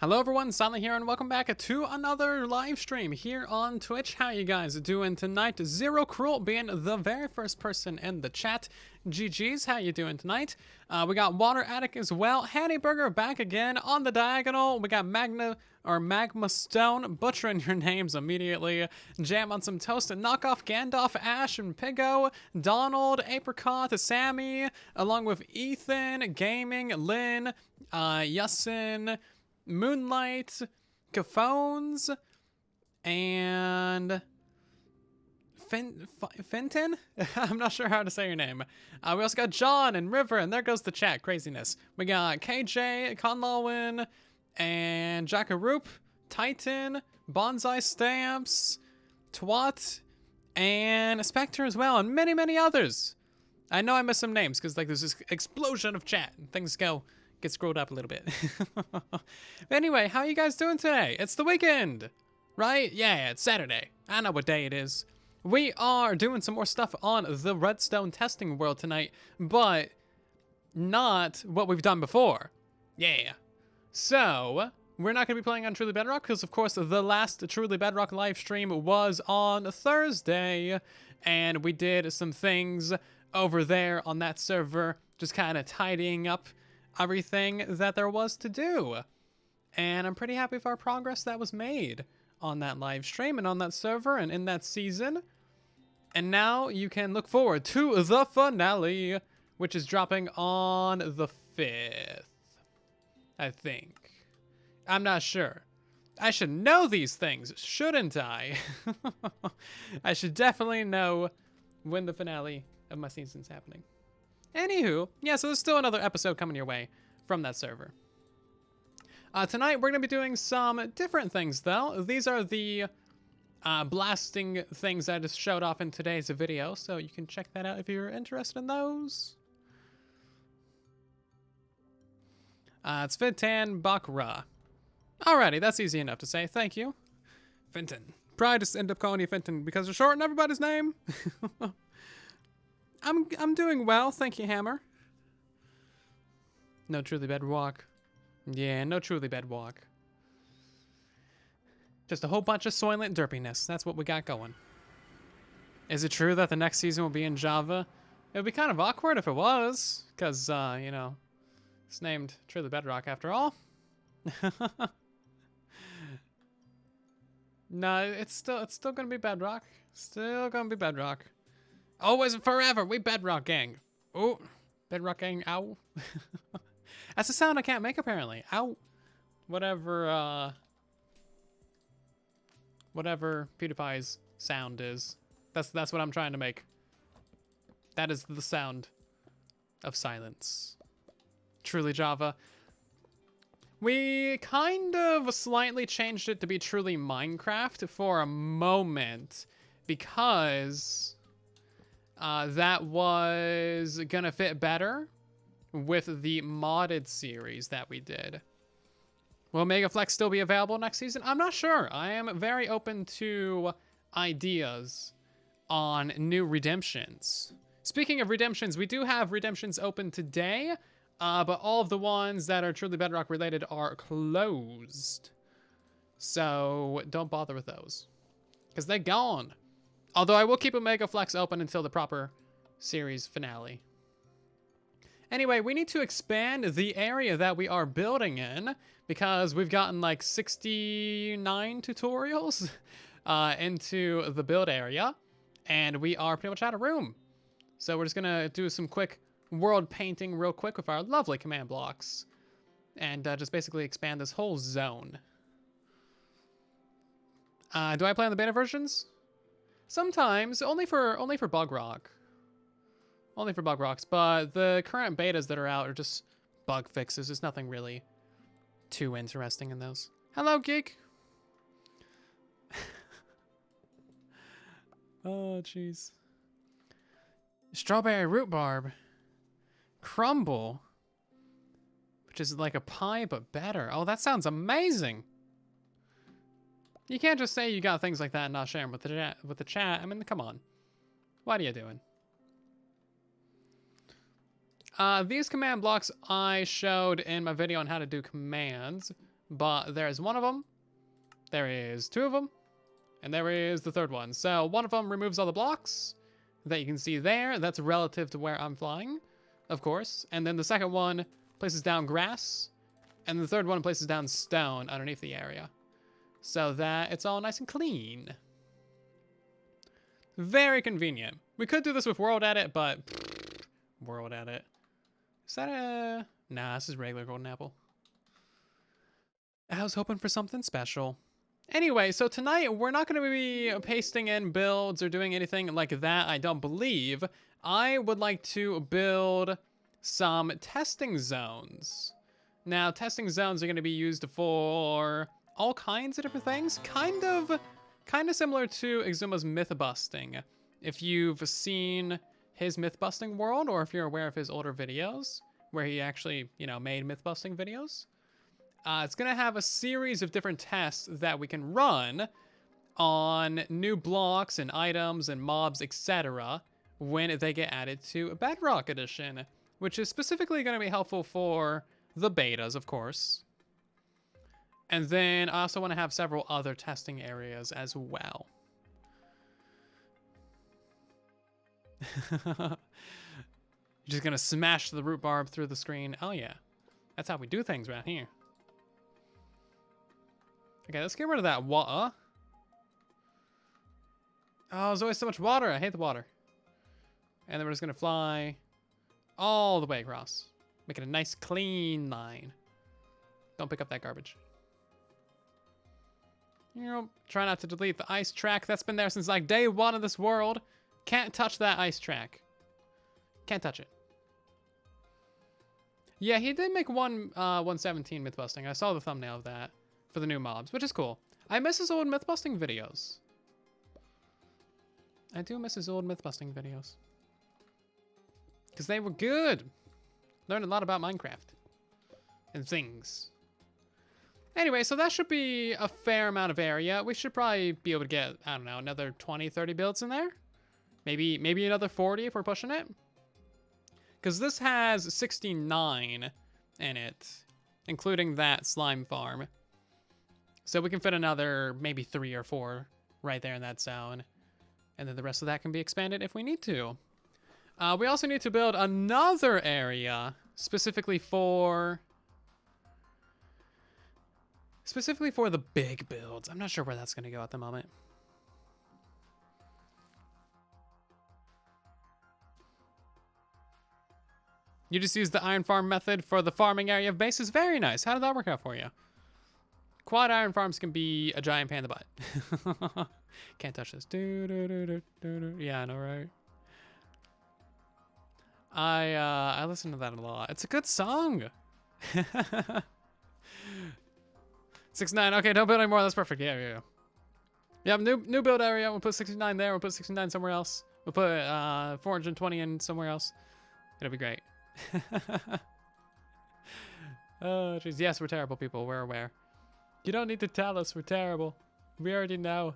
Hello everyone, Silent here, and welcome back to another live stream here on Twitch. How you guys doing tonight? Zero Cruel being the very first person in the chat. GG's, how you doing tonight? We got Water Attic as well. Hanny Burger back again on the diagonal. We got Magma Stone butchering your names immediately. Jam on some toast and knock off Gandalf, Ash, and Pigo. Donald, Apricot, Sammy, along with Ethan, Gaming, Lynn, Yussin, Moonlight, Caphones, and Fenton? I'm not sure how to say your name. We also got John and River, and there goes the chat. Craziness. We got KJ, Conlawin, and Jackaroop, Titan, Bonsai Stamps, Twat, and Spectre as well, and many, many others. I know I missed some names, because like there's this explosion of chat, and things get scrolled up a little bit. But anyway, how you guys doing today? It's the weekend, right? Yeah, it's Saturday. I know what day it is. We are doing some more stuff on the Redstone testing world tonight, but not what we've done before. Yeah. So, we're not going to be playing on Truly Bedrock, because of course the last Truly Bedrock live stream was on Thursday, and we did some things over there on that server, just kind of tidying up everything that there was to do. And I'm pretty happy with our progress that was made on that live stream and on that server and in that season. And now you can look forward to the finale, which is dropping on the 5th, I think. I'm not sure. I should know these things, shouldn't I? I should definitely know when the finale of my season's happening. Anywho, yeah, so there's still another episode coming your way from that server. Tonight, we're going to be doing some different things, though. These are the blasting things that I just showed off in today's video, so you can check that out if you're interested in those. It's Fintan Bakra. Alrighty, that's easy enough to say. Thank you. Fintan. Probably just end up calling you Fintan because they're shorting everybody's name. I'm doing well, thank you, Hammer. No Truly Bedrock. Yeah, no Truly Bedrock. Just a whole bunch of Soylent derpiness. That's what we got going. Is it true that the next season will be in Java? It would be kind of awkward if it was, because, you know, it's named Truly Bedrock after all. No, it's still gonna be Bedrock. Still gonna be Bedrock. Always and forever, we Bedrock Gang. Oh, Bedrock Gang, ow. That's a sound I can't make, apparently. Ow. Whatever PewDiePie's sound is. That's what I'm trying to make. That is the sound of silence. Truly Java. We kind of slightly changed it to be Truly Minecraft for a moment, because that was gonna fit better with the modded series that we did. Will Megaflex still be available next season? I'm not sure. I am very open to ideas on new redemptions. Speaking of redemptions, we do have redemptions open today, but all of the ones that are Truly Bedrock related are closed. So don't bother with those, because they're gone. Although I will keep Omega Flex open until the proper series finale. Anyway, we need to expand the area that we are building in, because we've gotten like 69 tutorials into the build area, and we are pretty much out of room. So we're just gonna do some quick world painting real quick with our lovely command blocks, and just basically expand this whole zone. Do I play on the beta versions? Sometimes, only for Bug Rock. Only for Bug Rocks, but the current betas that are out are just bug fixes. There's nothing really too interesting in those. Hello, Geek. Oh, jeez. Strawberry rhubarb. Crumble. Which is like a pie, but better. Oh, that sounds amazing. You can't just say you got things like that and not share them with the chat. I mean, come on. What are you doing? These command blocks I showed in my video on how to do commands, but there's one of them, there is two of them, and there is the third one. So one of them removes all the blocks that you can see there. That's relative to where I'm flying, of course. And then the second one places down grass, and the third one places down stone underneath the area, so that it's all nice and clean. Very convenient. We could do this with World Edit, but World Edit. Is that a... Nah, this is regular golden apple. I was hoping for something special. Anyway, so tonight we're not going to be pasting in builds or doing anything like that, I don't believe. I would like to build some testing zones. Now, testing zones are going to be used for all kinds of different things. Kind of similar to Exuma's myth busting. If you've seen his myth busting world, or if you're aware of his older videos where he actually, you know, made myth busting videos, it's going to have a series of different tests that we can run on new blocks and items and mobs, etc. when they get added to Bedrock Edition, which is specifically going to be helpful for the betas, of course. And then I also want to have several other testing areas as well. You're just going to smash the root barb through the screen. Oh yeah, that's how we do things right here. Okay, let's get rid of that water. Oh, there's always so much water. I hate the water. And then we're just going to fly all the way across. Make it a nice, clean line. Don't pick up that garbage. You know, try not to delete the ice track. That's been there since like day one of this world. Can't touch that ice track. Can't touch it. Yeah, he did make 117 mythbusting. I saw the thumbnail of that for the new mobs, which is cool. I miss his old mythbusting videos. I do miss his old mythbusting videos. Because they were good. Learned a lot about Minecraft and things. Anyway, so that should be a fair amount of area. We should probably be able to get, I don't know, another 20, 30 builds in there. Maybe another 40 if we're pushing it. Because this has 69 in it, including that slime farm. So we can fit another maybe 3 or 4 right there in that zone. And then the rest of that can be expanded if we need to. We also need to build another area specifically for the big builds. I'm not sure where that's going to go at the moment. You just use the iron farm method for the farming area of bases. Very nice. How did that work out for you? Quad iron farms can be a giant pain in the butt. Can't touch this. Yeah, I know, right? I listen to that a lot. It's a good song. 69. Okay, don't build anymore. That's perfect. Yeah. Yeah, new build area. We'll put 69 there. We'll put 69 somewhere else. We'll put 420 in somewhere else. It'll be great. Oh, jeez. Yes, we're terrible people. We're aware. You don't need to tell us we're terrible. We already know.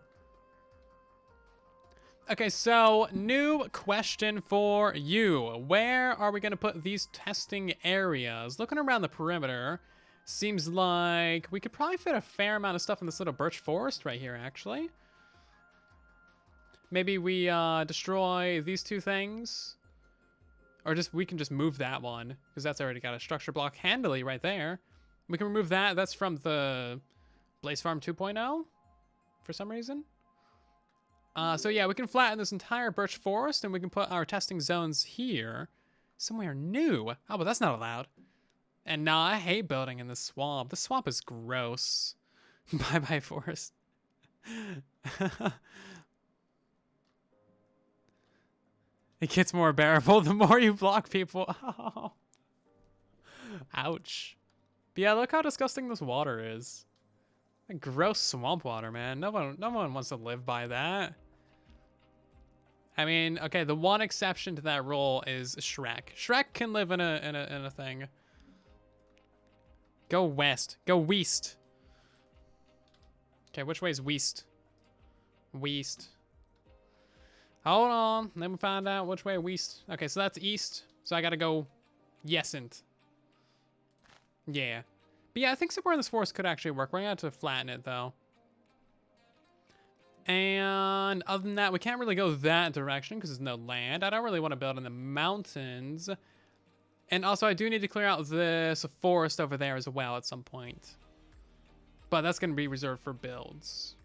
Okay, so new question for you. Where are we going to put these testing areas? Looking around the perimeter, seems like we could probably fit a fair amount of stuff in this little birch forest right here, actually. Maybe we destroy these two things. Or we can just move that one, because that's already got a structure block handily right there. We can remove that. That's from the Blaze Farm 2.0 for some reason. So yeah, we can flatten this entire birch forest, and we can put our testing zones here. Somewhere new. Oh, but that's not allowed. And nah, I hate building in the swamp. The swamp is gross. Bye-bye, forest. It gets more bearable the more you block people. Oh. Ouch. But yeah, look how disgusting this water is. Like, gross swamp water, man. No one wants to live by that. I mean, okay, the one exception to that rule is Shrek. Shrek can live in a thing. Go west. Go west. Okay, which way is west? West. Hold on. Let me find out which way west. Okay, so that's east. So I gotta go yesent. Yeah. But yeah, I think somewhere in this forest could actually work. We're gonna have to flatten it though. And other than that, we can't really go that direction because there's no land. I don't really want to build in the mountains. And also, I do need to clear out this forest over there as well at some point. But that's going to be reserved for builds.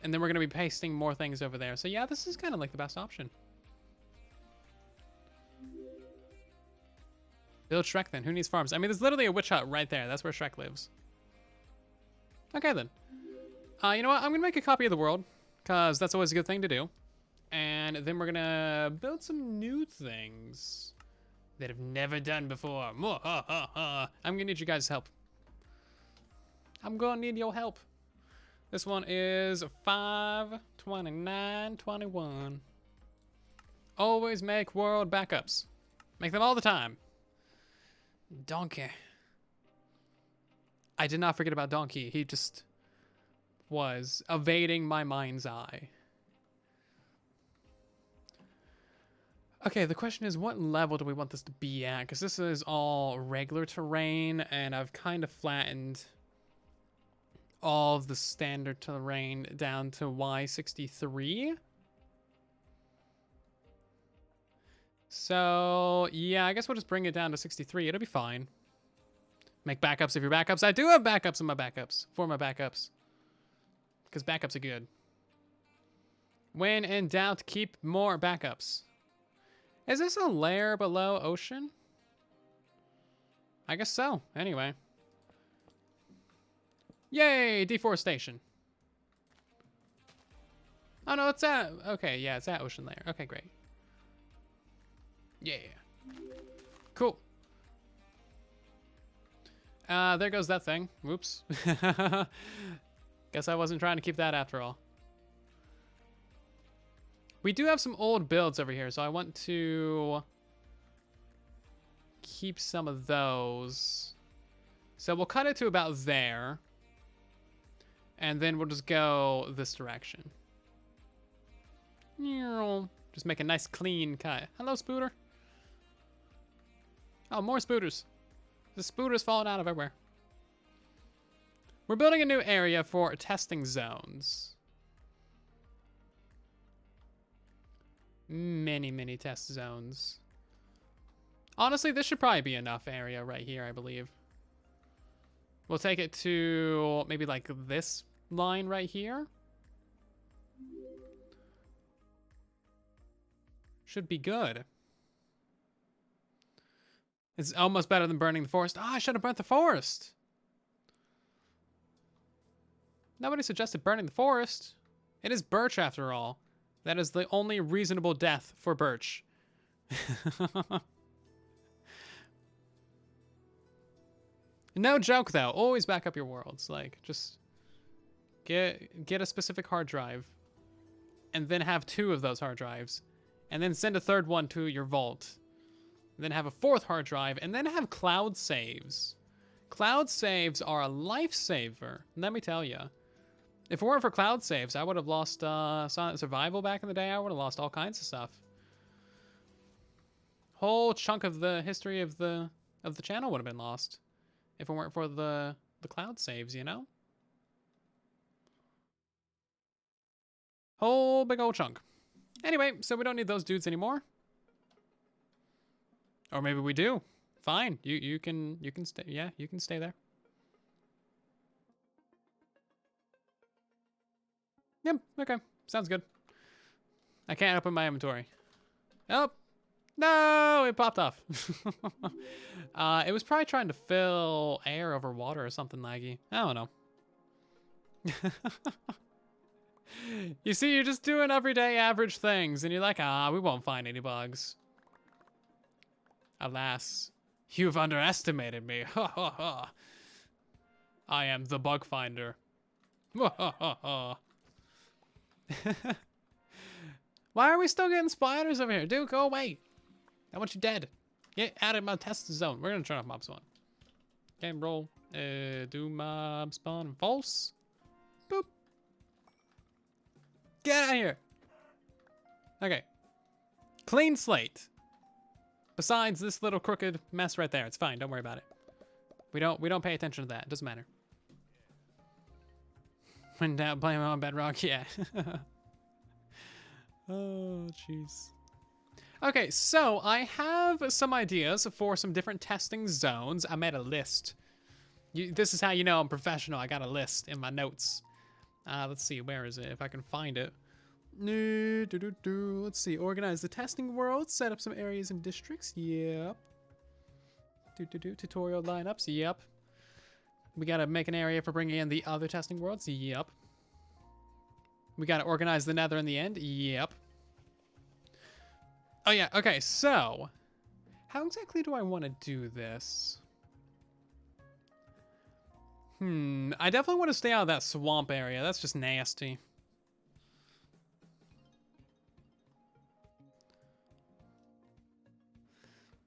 And then we're going to be pasting more things over there. So yeah, this is kind of like the best option. Build Shrek then. Who needs farms? I mean, there's literally a witch hut right there. That's where Shrek lives. Okay then. You know what? I'm going to make a copy of the world, because that's always a good thing to do. And then we're going to build some new things that I've never done before. I'm going to need you guys' help. I'm going to need your help. This one is 5/29/21. Always make world backups. Make them all the time. Donkey. I did not forget about Donkey. He just was evading my mind's eye. Okay, the question is, what level do we want this to be at? Because this is all regular terrain, and I've kind of flattened all of the standard terrain down to Y63. So, yeah, I guess we'll just bring it down to 63. It'll be fine. Make backups of your backups. I do have backups in my backups. For my backups. Because backups are good. When in doubt, keep more backups. Is this a layer below ocean? I guess so. Anyway. Yay! Deforestation. Oh, no, it's at... Okay, yeah, it's at ocean layer. Okay, great. Yeah. Cool. There goes that thing. Whoops. Guess I wasn't trying to keep that after all. We do have some old builds over here, so I want to keep some of those. So we'll cut it to about there. And then we'll just go this direction. Just make a nice clean cut. Hello, Spooter. Oh, more Spooters. The Spooters falling out of everywhere. We're building a new area for testing zones. Many test zones. Honestly, this should probably be enough area right here, I believe. We'll take it to maybe like this line right here. Should be good. It's almost better than burning the forest. Ah, I should have burnt the forest. Nobody suggested burning the forest. It is birch after all. That is the only reasonable death for birch. No joke though. Always back up your worlds. Like, just get a specific hard drive, and then have 2 of those hard drives, and then send a 3rd one to your vault, and then have a 4th hard drive, and then have cloud saves. Cloud saves are a lifesaver. Let me tell you. If it weren't for cloud saves, I would have lost Silent Survival back in the day. I would have lost all kinds of stuff. Whole chunk of the history of the channel would have been lost if it weren't for the cloud saves, you know? Whole big old chunk. Anyway, so we don't need those dudes anymore. Or maybe we do. Fine. You can stay. Yeah, you can stay there. Yep, okay. Sounds good. I can't open my inventory. Oh, no, it popped off. It was probably trying to fill air over water or something laggy. I don't know. You see, you're just doing everyday average things, and you're like, we won't find any bugs. Alas, you've underestimated me. Ha ha ha. I am the bug finder. Ha ha ha ha. Why are we still getting spiders over here? Dude, go away. I want you dead. Get out of my test zone. We're gonna turn off mob spawn. Okay, roll. Do mob spawn false. Boop. Get out of here. Okay. Clean slate. Besides this little crooked mess right there. It's fine. Don't worry about it. We don't pay attention to that. It doesn't matter. When down, blame it on Bedrock. Yeah. Oh, jeez. Okay, so I have some ideas for some different testing zones. I made a list. This is how you know I'm professional. I got a list in my notes. Let's see, where is it? If I can find it. Let's see, organize the testing world, set up some areas and districts. Yep. Tutorial lineups. Yep. We gotta make an area for bringing in the other testing worlds. Yep. We gotta organize the nether in the end. Yep. Oh yeah, okay, so how exactly do I want to do this? I definitely want to stay out of that swamp area. That's just nasty.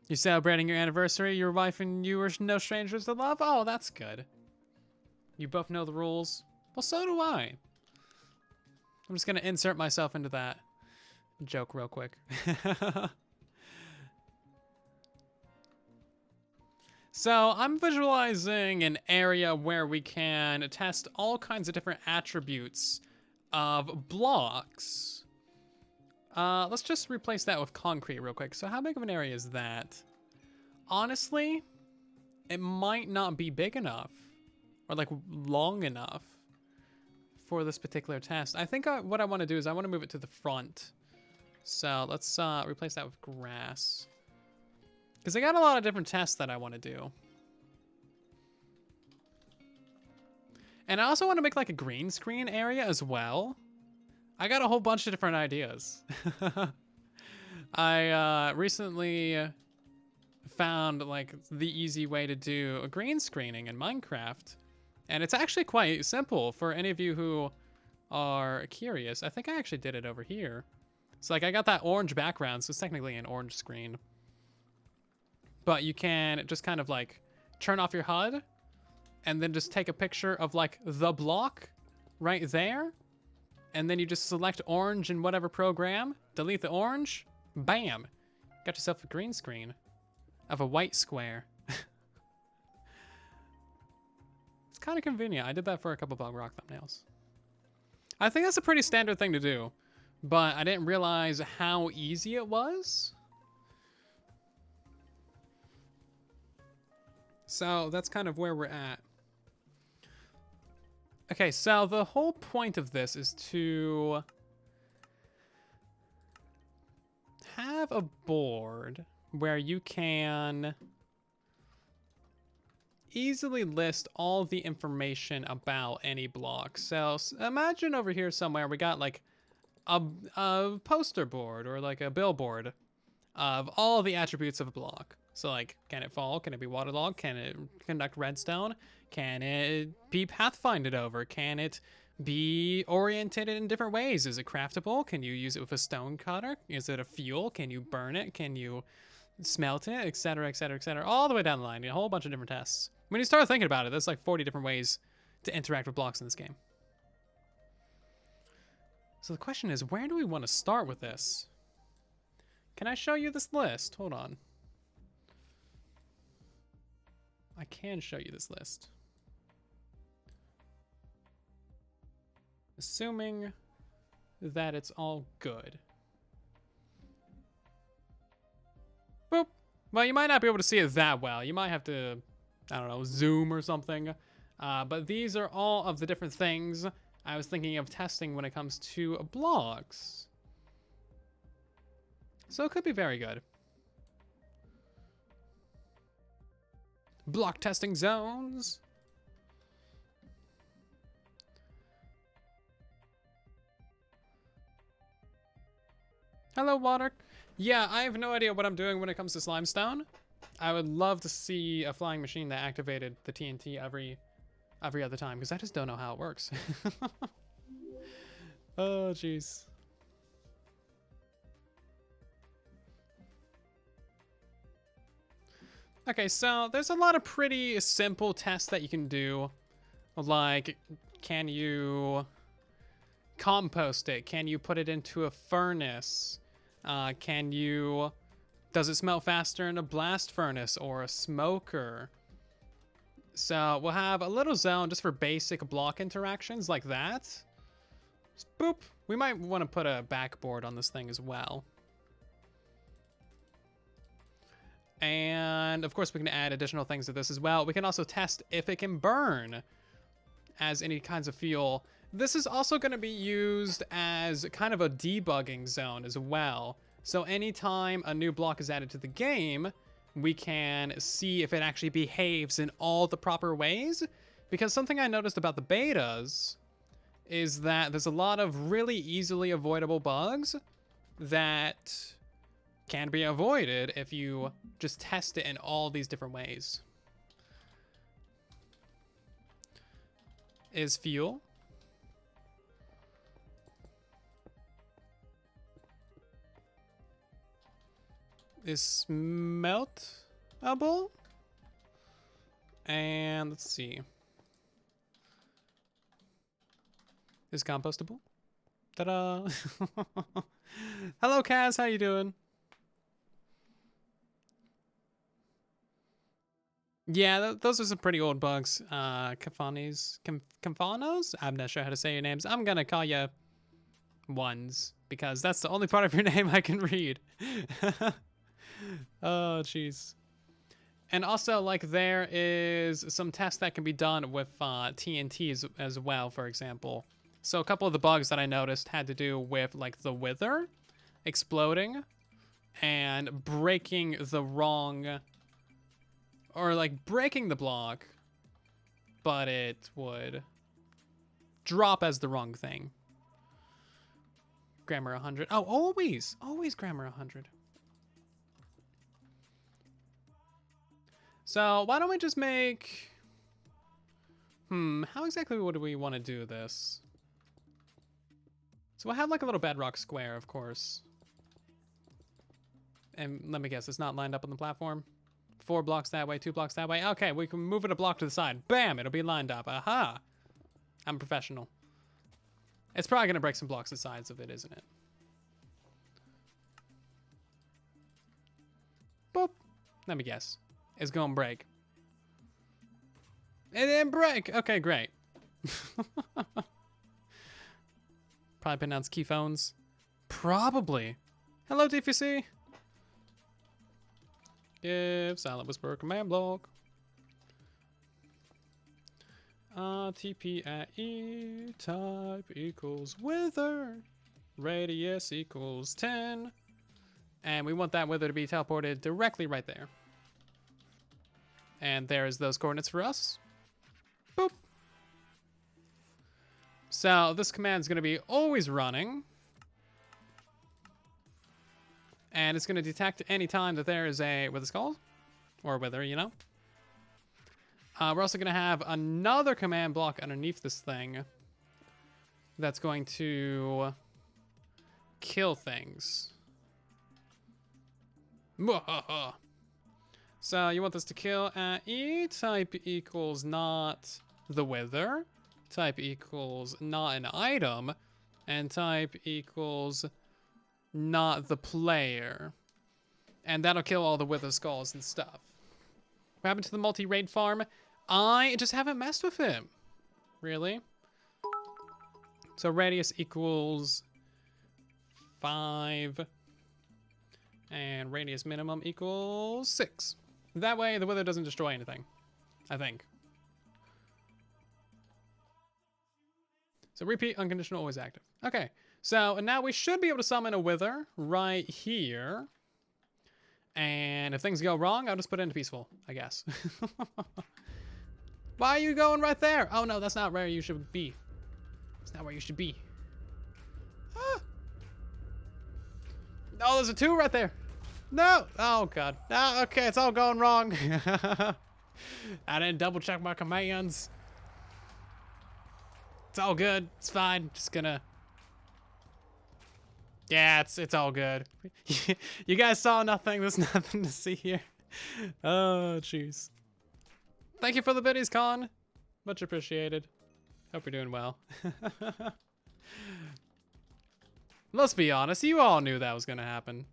You celebrating your anniversary? Your wife and you are no strangers to love? Oh, that's good. You both know the rules? Well, so do I. I'm just going to insert myself into that joke real quick. So I'm visualizing an area where we can test all kinds of different attributes of blocks. Let's just replace that with concrete real quick. So how big of an area is that? Honestly, it might not be big enough or like long enough for this particular test. I think what I want to do is I want to move it to the front. So let's replace that with grass. Because I got a lot of different tests that I want to do. And I also want to make like a green screen area as well. I got a whole bunch of different ideas. I recently found like the easy way to do a green screening in Minecraft. And it's actually quite simple for any of you who are curious. I think I actually did it over here. So like I got that orange background, so it's technically an orange screen. But you can just kind of like turn off your HUD and then just take a picture of like the block right there. And then you just select orange in whatever program, delete the orange, bam. Got yourself a green screen of a white square. It's kind of convenient. I did that for a couple Bedrock thumbnails. I think that's a pretty standard thing to do, but I didn't realize how easy it was. So that's kind of where we're at. Okay, so the whole point of this is to have a board where you can easily list all the information about any block. So imagine over here somewhere we got like a poster board or like a billboard of all the attributes of a block. So like, can it fall? Can it be waterlogged? Can it conduct redstone? Can it be pathfinded over? Can it be oriented in different ways? Is it craftable? Can you use it with a stone cutter? Is it a fuel? Can you burn it? Can you smelt it? Etc, etc, etc. All the way down the line. A whole bunch of different tests. When you start thinking about it, there's like 40 different ways to interact with blocks in this game. So the question is, where do we want to start with this? Can I show you this list? Hold on. I can show you this list. Assuming that it's all good. Boop. Well, you might not be able to see it that well. You might have to, I don't know, zoom or something. But these are all of the different things I was thinking of testing when it comes to blocks. So it could be very good. Block testing zones. Hello, water. Yeah, I have no idea what I'm doing when it comes to slimestone. I would love to see a flying machine that activated the TNT every other time, because I just don't know how it works. Oh, jeez. Okay, so there's a lot of pretty simple tests that you can do. Like, can you compost it? Can you put it into a furnace? Does it smelt faster in a blast furnace or a smoker? So we'll have a little zone just for basic block interactions like that. Just boop. We might want to put a backboard on this thing as well. And of course we can add additional things to this as well. We can also test if it can burn as any kinds of fuel. This is also going to be used as kind of a debugging zone as well. So anytime a new block is added to the game, we can see if it actually behaves in all the proper ways. Because something I noticed about the betas is that there's a lot of really easily avoidable bugs that can be avoided if you just test it in all these different ways. Is fuel. Is smeltable. And let's see. Is compostable. Ta-da! Hello, Kaz. How you doing? Yeah, those are some pretty old bugs. Cafanos? I'm not sure how to say your names. I'm gonna call you Ones, because that's the only part of your name I can read. Oh, jeez. And also, like, there is some tests that can be done with TNTs as well, for example. So a couple of the bugs that I noticed had to do with, like, the wither exploding and breaking the wrong... or, like, breaking the block, but it would drop as the wrong thing. Grammar 100. Oh, always grammar 100. So why don't we just make... how exactly would we want to do this? So we'll have like a little bedrock square, of course. And let me guess, it's not lined up on the platform? 4 blocks that way, 2 blocks that way. Okay, we can move it a block to the side. Bam, it'll be lined up. Aha! I'm a professional. It's probably going to break some blocks the sides of it, isn't it? Boop. Let me guess. It's going to break. It didn't break. Okay, great. Probably pronounced key phones. Probably. Hello, DFC. Give Silent Whisper command block. TP at E type equals wither. Radius equals 10. And we want that wither to be teleported directly right there. And there's those coordinates for us. Boop. So this command is going to be always running. And it's going to detect any time that there is a wither skull. Or wither, you know. We're also going to have another command block underneath this thing. That's going to kill things. So you want this to kill at E. Type equals not the wither. Type equals not an item. And type equals not the player. And that'll kill all the wither skulls and stuff. What happened to the multi-raid farm? I just haven't messed with him. Really? So radius equals 5. And radius minimum equals 6. That way the wither doesn't destroy anything. I think. So repeat, unconditional, always active. Okay. So now we should be able to summon a wither right here. And if things go wrong, I'll just put it into peaceful, I guess. Why are you going right there? Oh no, that's not where you should be. It's not where you should be. Ah. Oh, there's a 2 right there. No. Oh god. No, okay, it's all going wrong. I didn't double check my commands. It's all good. It's fine. Just gonna... Yeah, it's all good. You guys saw nothing. There's nothing to see here. Oh, jeez. Thank you for the biddies, Con. Much appreciated. Hope you're doing well. Let's be honest. You all knew that was going to happen.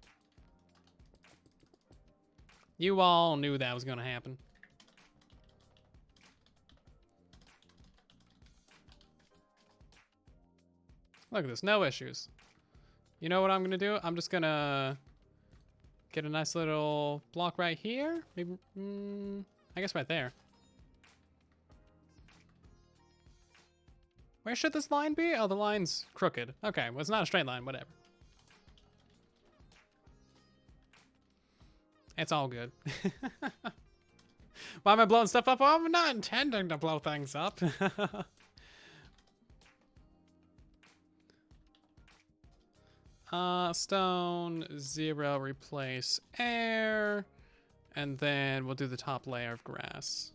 You all knew that was going to happen. Look at this, no issues. You know what I'm gonna do? I'm just gonna get a nice little block right here. Maybe, I guess right there. Where should this line be? Oh, the line's crooked. Okay, well, it's not a straight line, whatever. It's all good. Why am I blowing stuff up? Well, I'm not intending to blow things up. Stone, 0, replace air. And then we'll do the top layer of grass.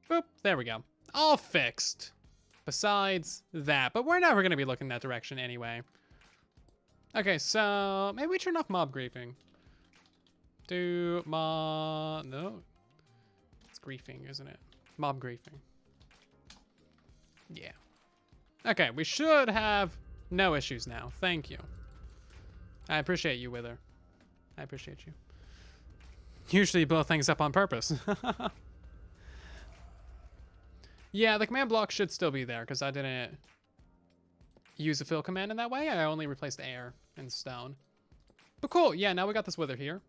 Boop, there we go. All fixed. Besides that, but we're never gonna be looking that direction anyway. Okay, so maybe we turn off mob griefing. No. It's griefing, isn't it? Mob griefing. Yeah. Okay, we should have no issues now. Thank you. I appreciate you, Wither. I appreciate you. Usually you blow things up on purpose. Yeah, the command block should still be there because I didn't use a fill command in that way. I only replaced air and stone. But cool, yeah, now we got this Wither here.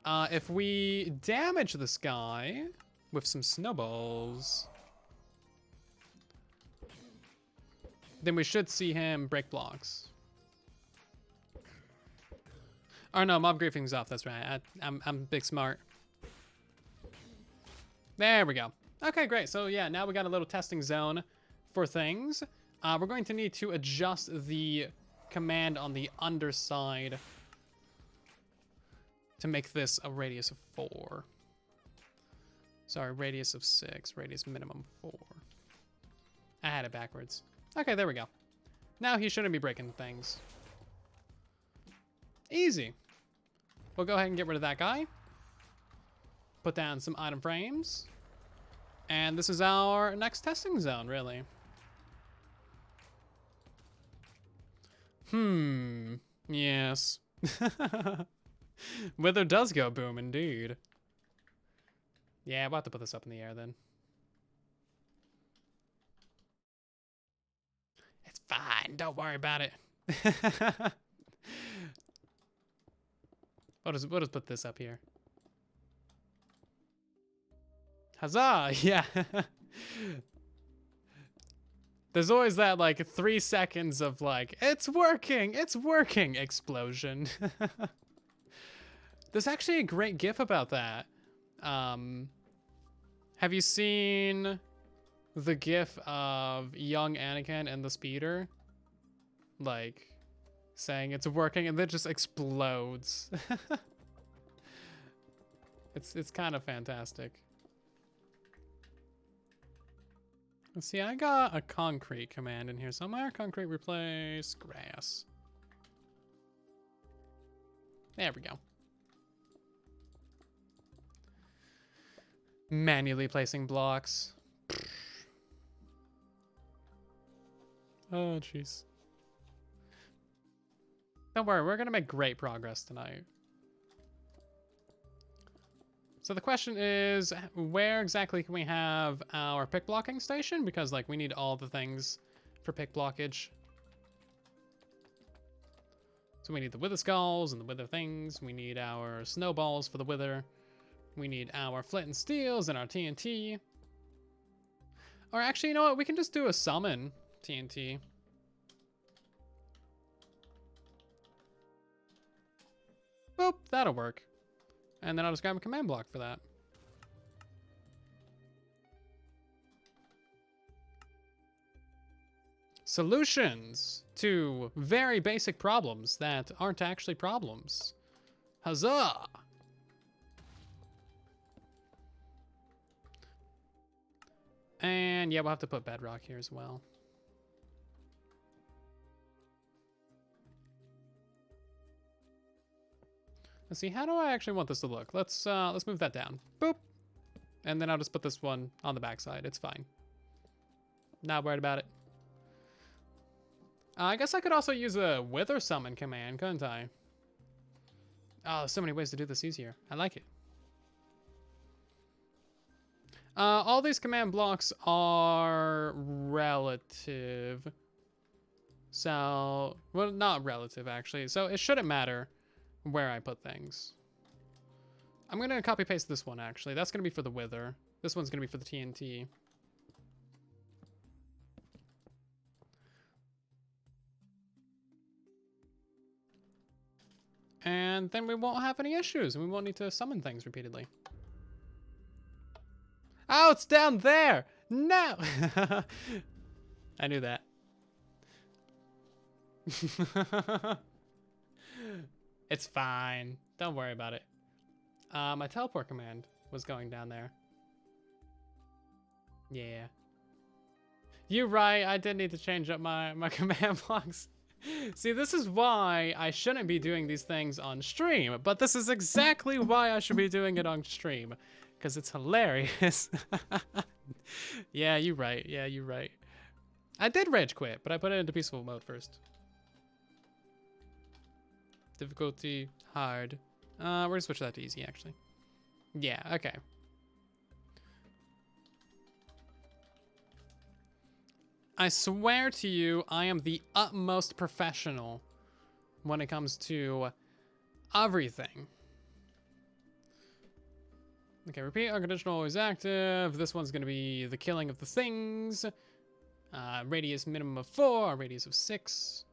If we damage this guy with some snowballs, then we should see him break blocks. Oh no, mob griefing's off, that's right. I'm big smart. There we go. Okay, great. So yeah, now we got a little testing zone for things. We're going to need to adjust the command on the underside to make this a radius of 4. Sorry, radius of 6, radius minimum 4. I had it backwards. Okay, there we go. Now he shouldn't be breaking things. Easy. We'll go ahead and get rid of that guy. Put down some item frames. And this is our next testing zone, really. Yes. Wither does go boom, indeed. Yeah, we'll have to put this up in the air, then. It's fine, don't worry about it. We'll just put this up here. Huzzah! Yeah. There's always that, like, 3 seconds of, like, it's working explosion. There's actually a great GIF about that. Have you seen the GIF of young Anakin and the speeder? Like, saying it's working and then it just explodes. It's kind of fantastic. Let's see, I got a concrete command in here somewhere. Concrete replace grass. There we go. Manually placing blocks. Oh, jeez. Don't worry, we're gonna make great progress tonight. So the question is, where exactly can we have our pick blocking station? Because, like, we need all the things for pick blockage. So we need the wither skulls and the wither things. We need our snowballs for the wither. We need our flint and steels and our TNT. Or actually, you know what? We can just do a summon TNT. Boop, that'll work. And then I'll just grab a command block for that. Solutions to very basic problems that aren't actually problems. Huzzah! And yeah, we'll have to put Bedrock here as well. Let's see, how do I actually want this to look? Let's move that down. Boop. And then I'll just put this one on the backside. It's fine. Not worried about it. I guess I could also use a wither summon command, couldn't I? Oh, there's so many ways to do this easier. I like it. All these command blocks are relative. So, well, not relative, actually. So it shouldn't matter where I put things. I'm going to copy paste this one, actually. That's going to be for the Wither. This one's going to be for the TNT. And then we won't have any issues, and we won't need to summon things repeatedly. Oh, it's down there! No! I knew that. It's fine. Don't worry about it. My teleport command was going down there. Yeah. You're right, I did need to change up my command blocks. See, this is why I shouldn't be doing these things on stream, but this is exactly why I should be doing it on stream, because it's hilarious. Yeah, you're right. Yeah, you're right. I did rage quit, but I put it into peaceful mode first. Difficulty, hard. We're gonna switch that to easy, actually. Yeah, okay. I swear to you, I am the utmost professional when it comes to everything. Okay, repeat, unconditional, always active. This one's gonna be the killing of the things. Radius minimum of 4, radius of 6.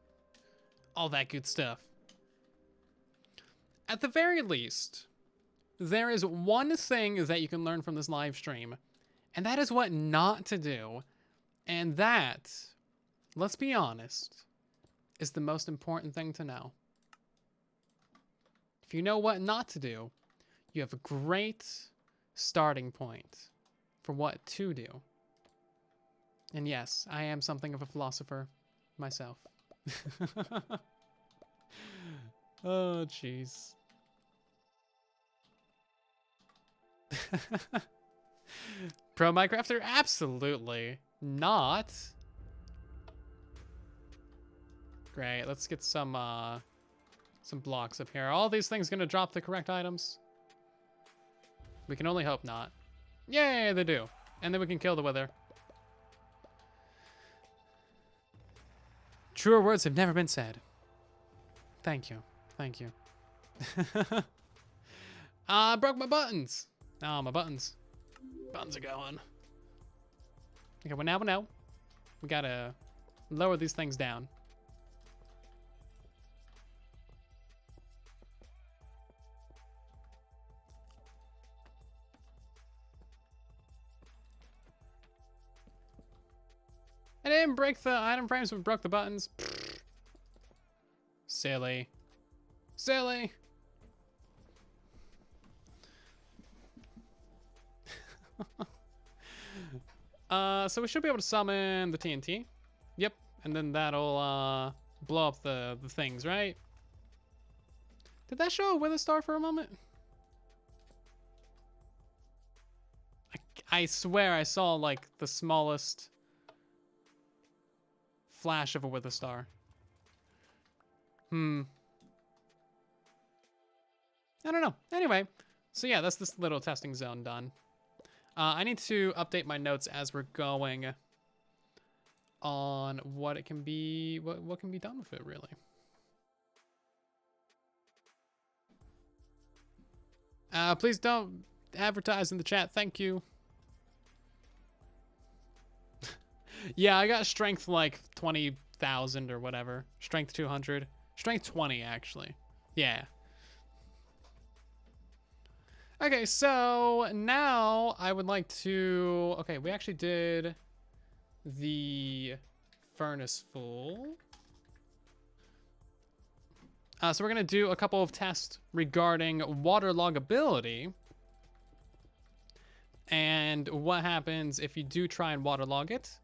All that good stuff. At the very least, there is one thing that you can learn from this live stream, and that is what not to do. And that, let's be honest, is the most important thing to know. If you know what not to do, you have a great starting point for what to do. And yes, I am something of a philosopher myself. Oh, jeez. Pro Minecrafter? Absolutely not. Great, let's get some blocks up here. Are all these things gonna drop the correct items? We can only hope not. Yay, they do. And then we can kill the Wither. Truer words have never been said. Thank you. Thank you. I broke my buttons. Oh, my buttons. Buttons are going. Okay, well now. We gotta lower these things down. I didn't break the item frames, but broke the buttons. Silly. Silly. So we should be able to summon the TNT. Yep, and then that'll blow up the things, right? Did that show a Wither Star for a moment? I swear I saw like the smallest flash of a Wither Star. I don't know. Anyway, so yeah, that's this little testing zone done. I need to update my notes as we're going on what it can be, what can be done with it, really. Please don't advertise in the chat. Thank you. Yeah, I got strength like 20,000 or whatever. Strength 200. Strength 20, actually. Yeah. Okay, so now I would like to... Okay, we actually did the furnace full. So we're going to do a couple of tests regarding waterloggability. And what happens if you do try and waterlog it.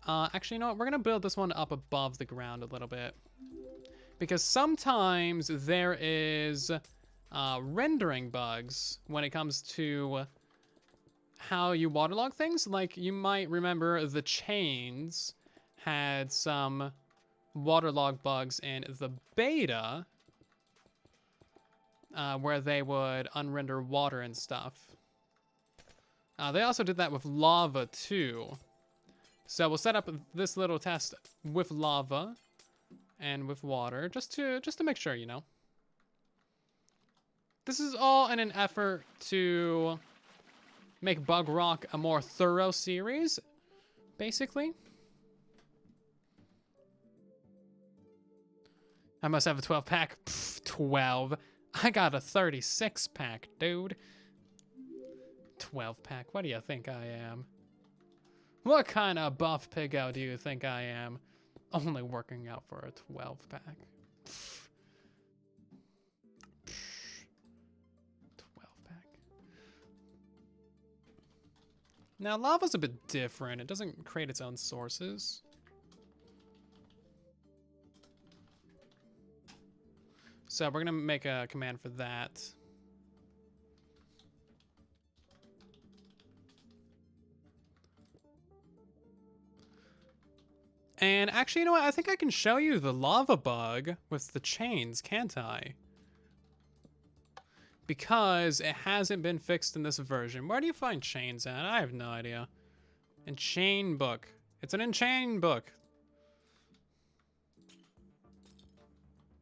Actually, you know what? We're going to build this one up above the ground a little bit. Because sometimes there is... rendering bugs when it comes to how you waterlog things. Like, you might remember the chains had some waterlog bugs in the beta where they would unrender water and stuff. They also did that with lava too. So we'll set up this little test with lava and with water, just to make sure, you know. This is all in an effort to make Bug Rock a more thorough series, basically. I must have a 12 pack. Pfft, 12. I got a 36 pack, dude. 12 pack. What do you think I am? What kind of buff piggo do you think I am? Only working out for a 12 pack. 12 pack. Now, lava's a bit different. It doesn't create its own sources. So we're gonna make a command for that. And actually, you know what? I think I can show you the lava bug with the chains, can't I? Because it hasn't been fixed in this version. Where do you find chains at? I have no idea. Enchain book. It's an enchain book.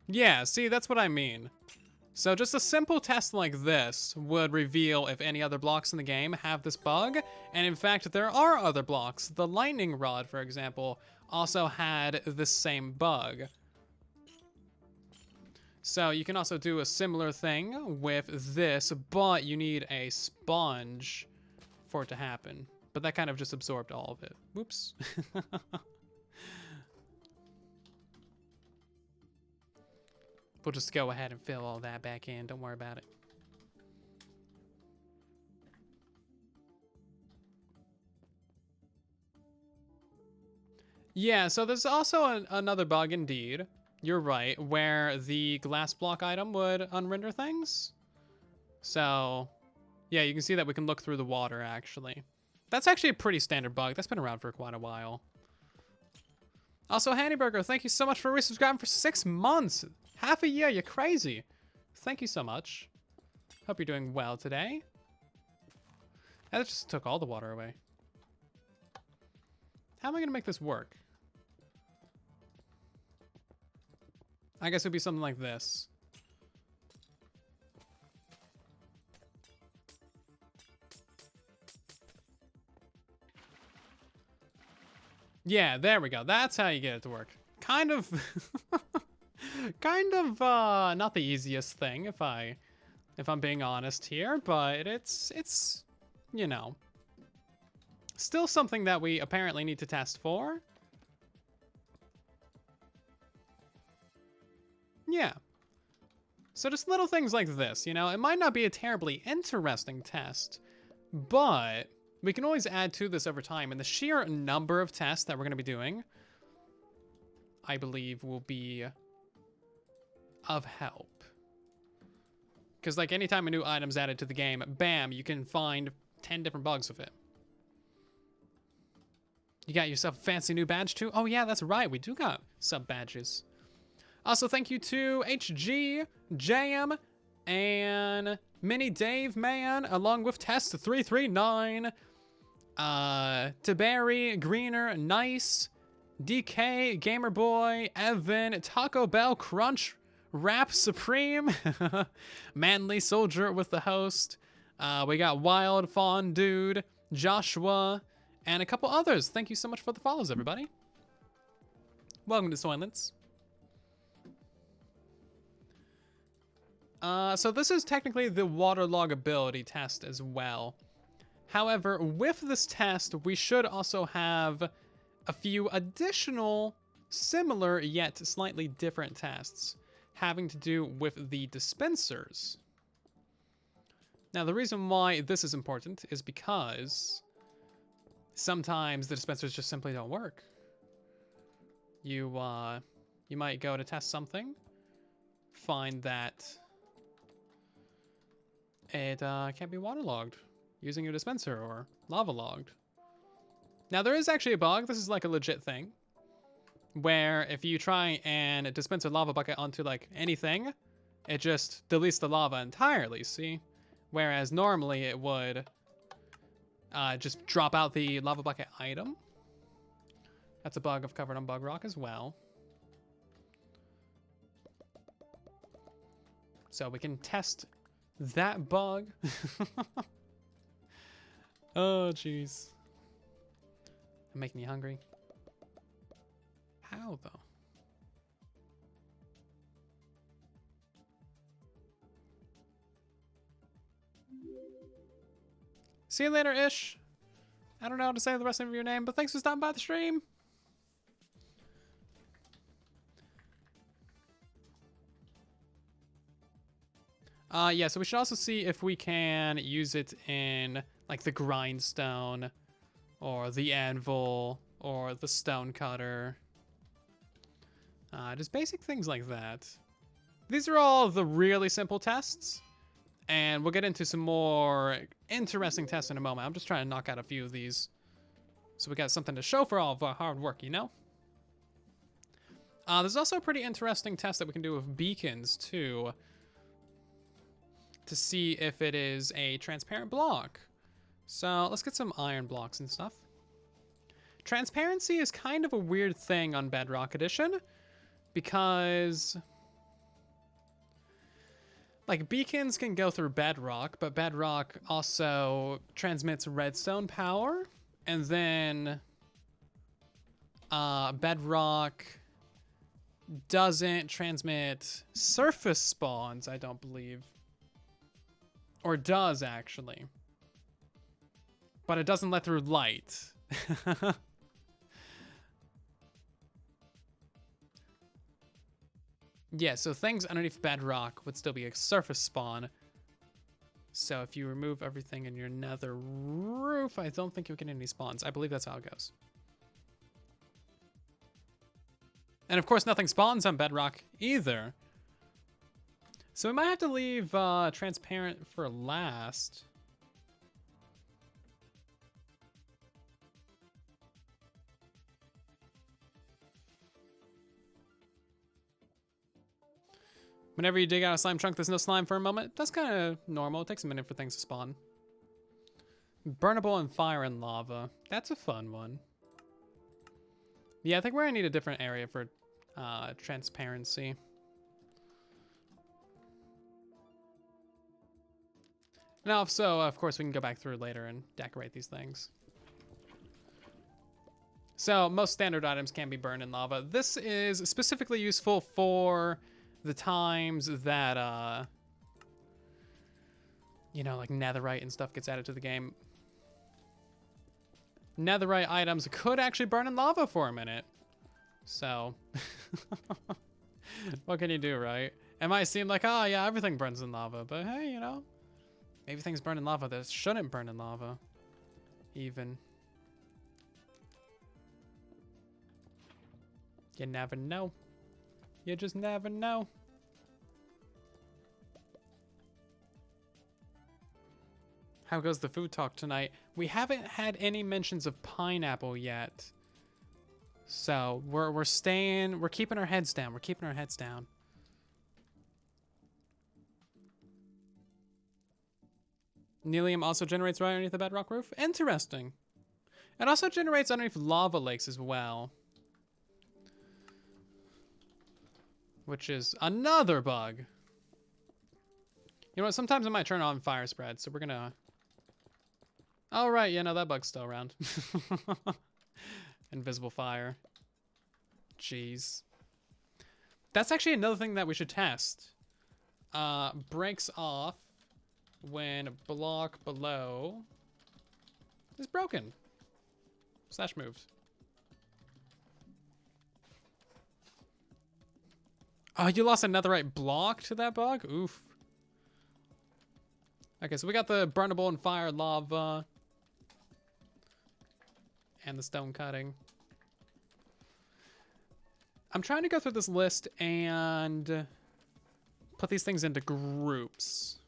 Yeah, see, that's what I mean. So just a simple test like this would reveal if any other blocks in the game have this bug. And in fact, there are other blocks. The lightning rod, for example, also had this same bug. So you can also do a similar thing with this, but you need a sponge for it to happen. But that kind of just absorbed all of it. Whoops. We'll just go ahead and fill all that back in. Don't worry about it. Yeah, so there's also another bug indeed. You're right, where the glass block item would unrender things. So, yeah, you can see that we can look through the water, actually. That's actually a pretty standard bug. That's been around for quite a while. Also, Handyburger, thank you so much for resubscribing for 6 months. Half a year, you're crazy. Thank you so much. Hope you're doing well today. That just took all the water away. How am I gonna make this work? I guess it would be something like this. Yeah, there we go. That's how you get it to work. Kind of... kind of not the easiest thing if I'm being honest here, but it's you know, still something that we apparently need to test for. Yeah. So just little things like this, you know, it might not be a terribly interesting test, but we can always add to this over time, and the sheer number of tests that we're going to be doing, I believe, will be of help. Because like anytime a new item's added to the game, bam, you can find 10 different bugs with it. You got yourself a fancy new badge too? Oh yeah, that's right, we do got sub badges. Also, thank you to HG, JM, and Mini Dave Man, along with Test339, to Barry, Greener, Nice, DK, Gamerboy, Evan, Taco Bell Crunch, Rap Supreme, Manly Soldier with the host. We got Wild Fawn Dude, Joshua, and a couple others. Thank you so much for the follows, everybody. Welcome to Soylents. So this is technically the waterlog ability test as well. However, with this test, we should also have a few additional similar yet slightly different tests having to do with the dispensers. Now, the reason why this is important is because sometimes the dispensers just simply don't work. You might go to test something, find that it can't be waterlogged using your dispenser or lava logged. Now, there is actually a bug. This is like a legit thing where if you try and dispense a lava bucket onto like anything, it just deletes the lava entirely, see? Whereas normally it would just drop out the lava bucket item. That's a bug I've covered on Bug Rock as well. So we can test that bug. Oh, jeez. I'm making you hungry. How, though? See you later, Ish. I don't know how to say the rest of your name, but thanks for stopping by the stream. Yeah, so we should also see if we can use it in, like, the grindstone, or the anvil, or the stone cutter. Just basic things like that. These are all the really simple tests, and we'll get into some more interesting tests in a moment. I'm just trying to knock out a few of these, so we got something to show for all of our hard work, you know? There's also a pretty interesting test that we can do with beacons, too, to see if it is a transparent block. So let's get some iron blocks and stuff. Transparency is kind of a weird thing on Bedrock Edition, because like beacons can go through Bedrock, but Bedrock also transmits redstone power, and then Bedrock doesn't transmit surface spawns, I don't believe. Or does, actually. But it doesn't let through light. Yeah, so things underneath Bedrock would still be a surface spawn. So if you remove everything in your nether roof, I don't think you'll get any spawns. I believe that's how it goes. And of course, nothing spawns on Bedrock either. So we might have to leave transparent for last. Whenever you dig out a slime chunk, there's no slime for a moment. That's kind of normal. It takes a minute for things to spawn. Burnable on fire and lava. That's a fun one. Yeah, I think we're gonna need a different area for transparency. Now, if so, of course, we can go back through later and decorate these things. So, most standard items can be burned in lava. This is specifically useful for the times that, you know, like netherite and stuff gets added to the game. Netherite items could actually burn in lava for a minute. So, what can you do, right? It might seem like, oh, yeah, everything burns in lava. But hey, you know, maybe things burn in lava that shouldn't burn in lava, even. You never know. You just never know. How goes the food talk tonight? We haven't had any mentions of pineapple yet. So we're keeping our heads down. We're keeping our heads down. Nelium also generates right underneath the bedrock roof. Interesting. It also generates underneath lava lakes as well. Which is another bug. You know what? Sometimes I might turn on fire spread, so we're gonna... Oh, right. Yeah, no, that bug's still around. Invisible fire. Jeez. That's actually another thing that we should test. Breaks off when a block below is broken. / moved. Oh, you lost a netherite block to that bug? Oof. Okay, so we got the burnable and fire lava. And the stone cutting. I'm trying to go through this list and put these things into groups.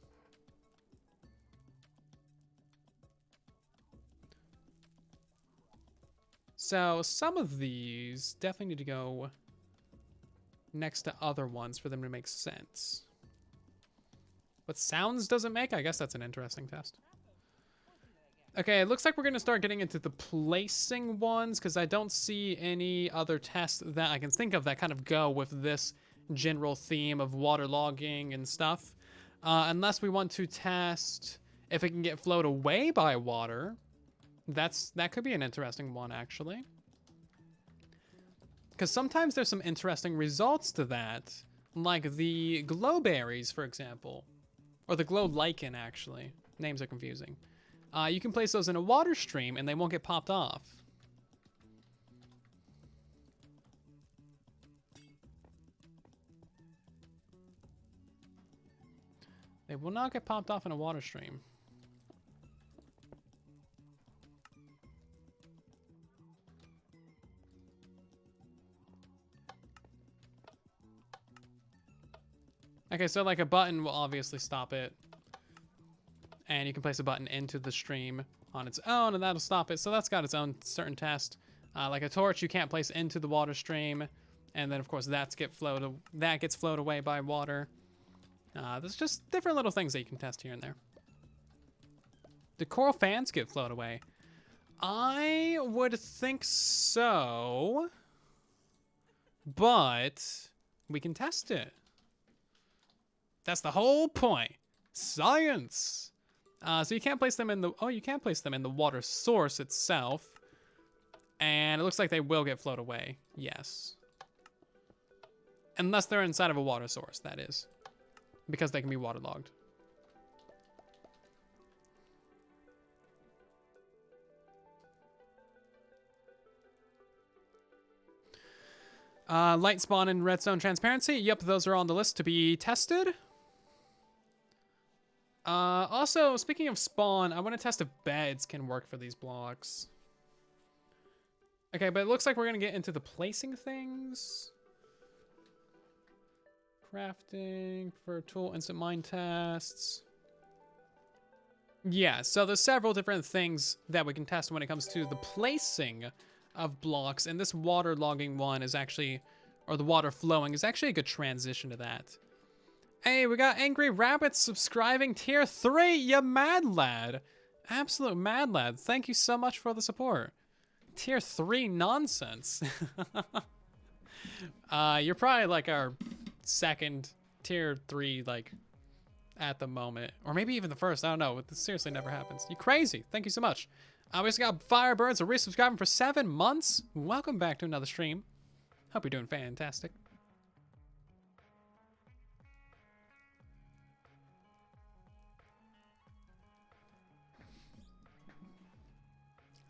So some of these definitely need to go next to other ones for them to make sense. What sounds does it make? I guess that's an interesting test. Okay, it looks like we're going to start getting into the placing ones because I don't see any other tests that I can think of that kind of go with this general theme of waterlogging and stuff. Unless we want to test if it can get flowed away by water. That could be an interesting one, actually. Because sometimes there's some interesting results to that, like the glowberries, for example. Or the glow lichen, actually. Names are confusing. You can place those in a water stream and they won't get popped off. They will not get popped off in a water stream. Okay, so like a button will obviously stop it. And you can place a button into the stream on its own and that'll stop it. So that's got its own certain test. Like a torch you can't place into the water stream. And then of course that gets flowed away by water. There's just different little things that you can test here and there. Do coral fans get flowed away? I would think so. But we can test it. That's the whole point. Science! So you can't place them in the... Oh, you can place them in the water source itself. And it looks like they will get flowed away. Yes. Unless they're inside of a water source, that is. Because they can be waterlogged. Light spawn and redstone transparency. Yep, those are on the list to be tested. Also, speaking of spawn, I want to test if beds can work for these blocks. Okay, but it looks like we're going to get into the placing things. Crafting for tool, instant mine tests. Yeah, so there's several different things that we can test when it comes to the placing of blocks. And this water logging one is actually, or the water flowing is actually a good transition to that. Hey, we got Angry Rabbit subscribing tier 3. You mad lad. Absolute mad lad. Thank you so much for the support. Tier 3 nonsense. You're probably like our second tier 3, like, at the moment. Or maybe even the first. I don't know. This seriously never happens. You crazy. Thank you so much. We also got Firebirds, a resubscribing for 7 months. Welcome back to another stream. Hope you're doing fantastic.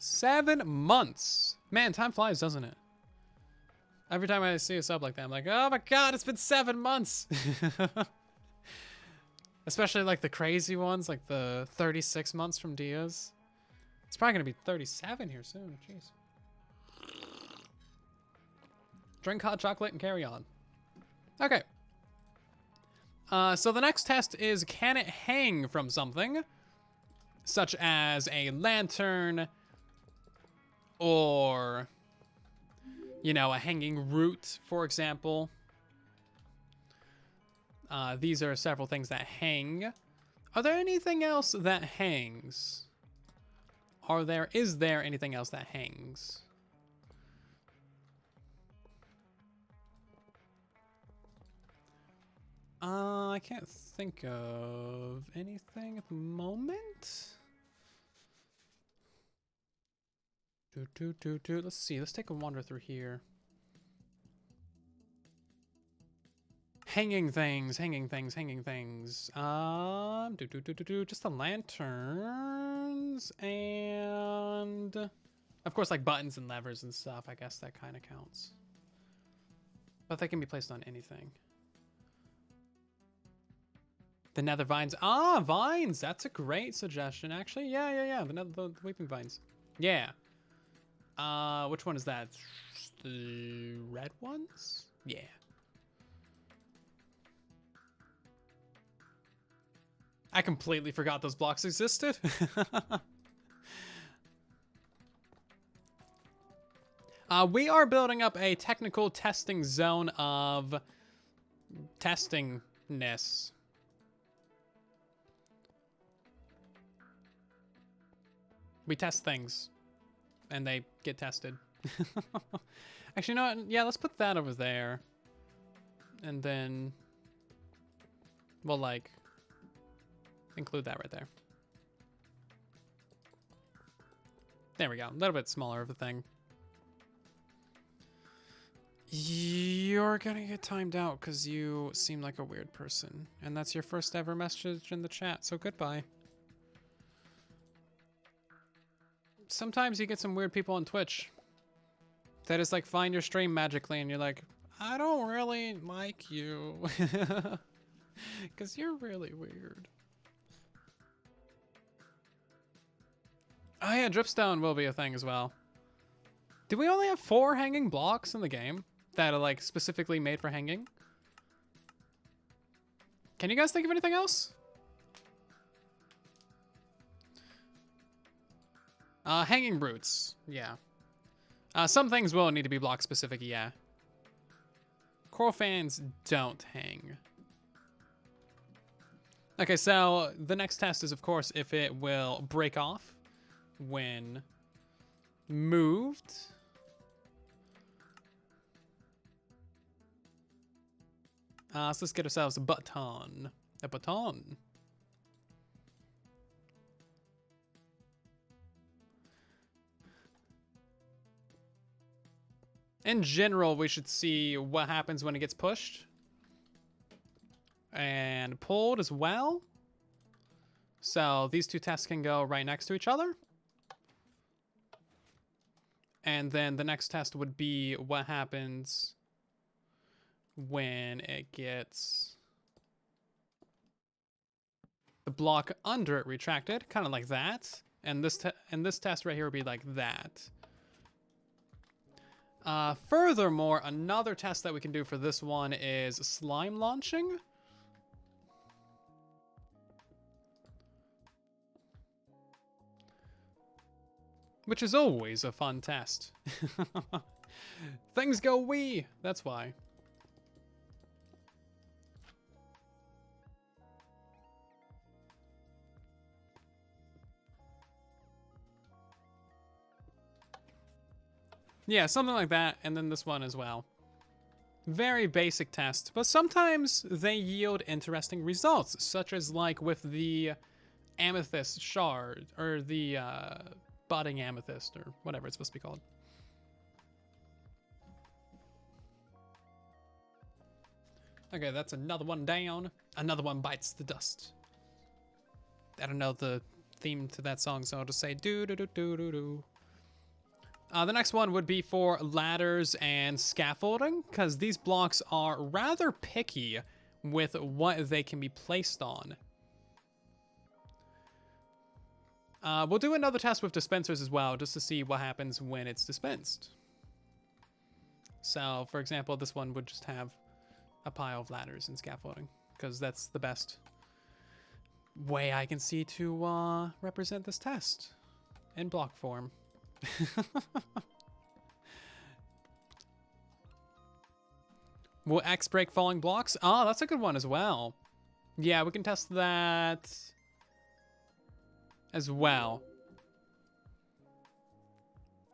$7 months. Man, time flies, doesn't it? Every time I see a sub like that, I'm like, oh my god, it's been 7 months. Especially like the crazy ones, like the 36 months from Diaz. It's probably gonna be 37 here soon, jeez. Drink hot chocolate and carry on. Okay. So the next test is, can it hang from something? Such as a lantern, or, you know, a hanging root, for example. These are several things that hang. Are there anything else that hangs? Is there anything else that hangs? I can't think of anything at the moment. Let's see. Let's take a wander through here. Hanging things. Just the lanterns and of course like buttons and levers and stuff. I guess that kind of counts. But they can be placed on anything. The nether vines. Ah, vines. That's a great suggestion, actually. Yeah. The weeping vines. Yeah. Which one is that? The red ones? Yeah. I completely forgot those blocks existed. We are building up a technical testing zone of testingness. We test things, and they get tested. Actually, you know what? Yeah, let's put that over there. And then we'll, like, include that right there. There we go. A little bit smaller of a thing. You're gonna get timed out because you seem like a weird person. And that's your first ever message in the chat, so goodbye. Sometimes you get some weird people on Twitch that is like find your stream magically and you're like, I don't really like you. Because you're really weird. Oh yeah, dripstone will be a thing as well. Do we only have 4 hanging blocks in the game that are like specifically made for hanging? Can you guys think of anything else? Hanging roots, yeah. Some things will need to be block specific, yeah. Coral fans don't hang. Okay, so the next test is, of course, if it will break off when moved. So let's get ourselves a baton. A baton. In general, we should see what happens when it gets pushed. And pulled as well. So these 2 tests can go right next to each other. And then the next test would be what happens when it gets the block under it retracted, kind of like that. And this test right here would be like that. Furthermore, another test that we can do for this one is slime launching. Which is always a fun test. Things go wee, that's why. Yeah, something like that, and then this one as well. Very basic test, but sometimes they yield interesting results, such as like with the amethyst shard, or the budding amethyst, or whatever it's supposed to be called. Okay, that's another one down. Another one bites the dust. I don't know the theme to that song, so I'll just say do-do-do-do-do-do. The next one would be for ladders and scaffolding, because these blocks are rather picky with what they can be placed on. We'll do another test with dispensers as well, just to see what happens when it's dispensed. So, for example, this one would just have a pile of ladders and scaffolding, because that's the best way I can see to represent this test in block form. Will X break falling blocks? Oh, that's a good one as well. Yeah, we can test that as well.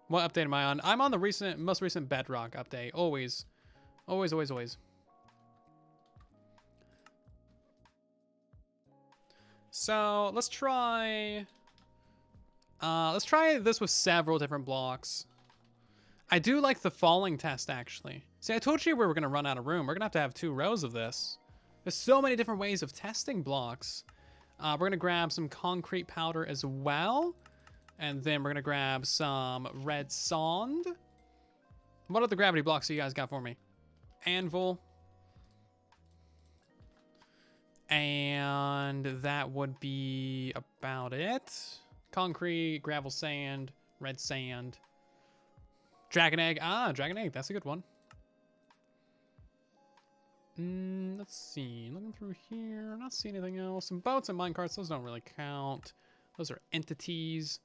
What update am I on? I'm on the most recent Bedrock update. Always. Always, always, always. So let's try this with several different blocks. I do like the falling test, actually. See, I told you we were going to run out of room. We're going to have 2 rows of this. There's so many different ways of testing blocks. We're going to grab some concrete powder as well. And then we're going to grab some red sand. What other gravity blocks do you guys got for me? Anvil. And that would be about it. Concrete, gravel sand, red sand. Dragon egg. Ah, dragon egg. That's a good one. Let's see. Looking through here. Not seeing anything else. Some boats and minecarts. Those don't really count. Those are entities.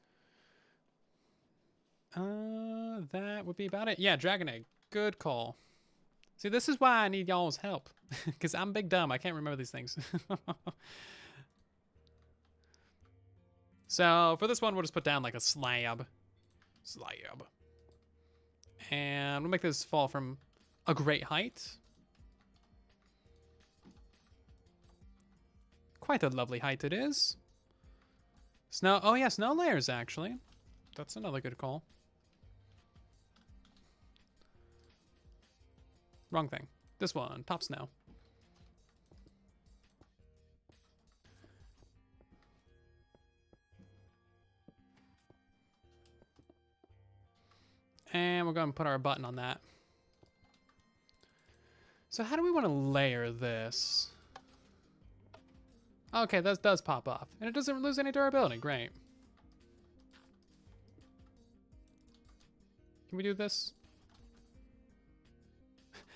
That would be about it. Yeah, dragon egg. Good call. See, this is why I need y'all's help. Because I'm big dumb. I can't remember these things. So for this one, we'll just put down like a slab. Slab. And we'll make this fall from a great height. Quite a lovely height it is. Snow, oh yeah, snow layers actually. That's another good call. Wrong thing. This one, top snow. And we're going to put our button on that. So how do we want to layer this? Okay, that does pop off. And it doesn't lose any durability. Great. Can we do this?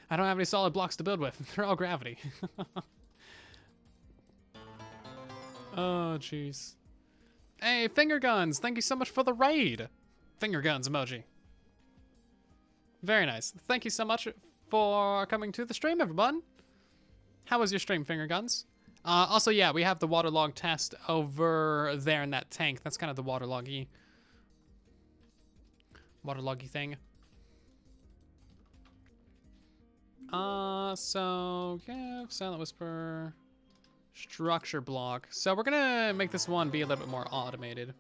I don't have any solid blocks to build with. They're all gravity. Oh, jeez. Hey, Finger Guns, thank you so much for the raid. Finger Guns emoji. Very nice. Thank you so much for coming to the stream, everyone. How was your stream, Finger Guns? Also, yeah, we have the waterlog test over there in that tank. That's kind of the waterloggy thing. So, yeah, Silent Whisper, structure block. So we're gonna make this one be a little bit more automated.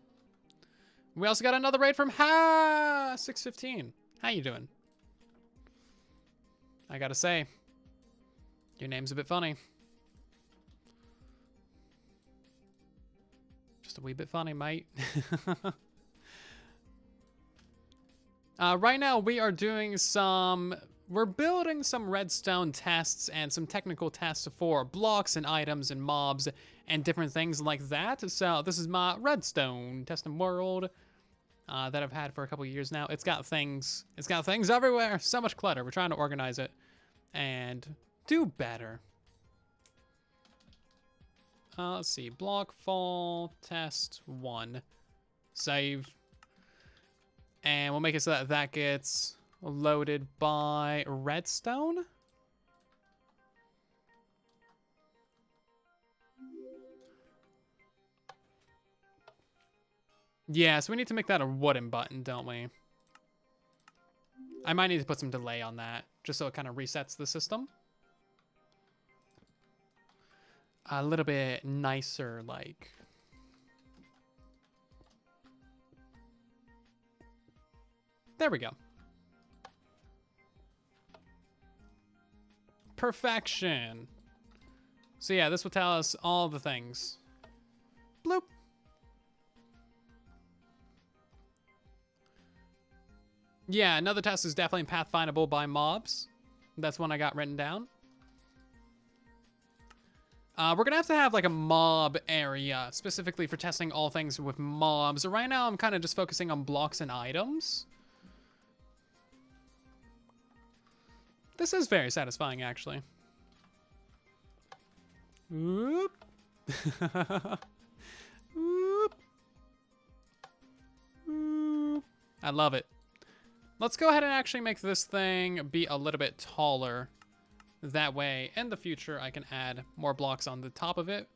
We also got another raid from 615. How you doing? I gotta say, your name's a bit funny. Just a wee bit funny, mate. Right now we are doing we're building some redstone tests and some technical tests for blocks and items and mobs and different things like that. So this is my redstone testing world that I've had for a couple years now. It's got things everywhere. So much clutter. We're trying to organize it and do better. Let's see, block fall test 1, save. And we'll make it so that that gets loaded by redstone. Yeah, so we need to make that a wooden button, don't we? I might need to put some delay on that, just so it kind of resets the system. A little bit nicer, like. There we go. Perfection. So yeah, this will tell us all the things. Bloop. Yeah, another test is definitely pathfindable by mobs. That's one I got written down. We're gonna have to have like a mob area specifically for testing all things with mobs. Right now, I'm kind of just focusing on blocks and items. This is very satisfying, actually. Whoop. Whoop. Whoop. I love it. Let's go ahead and actually make this thing be a little bit taller. That way, in the future, I can add more blocks on the top of it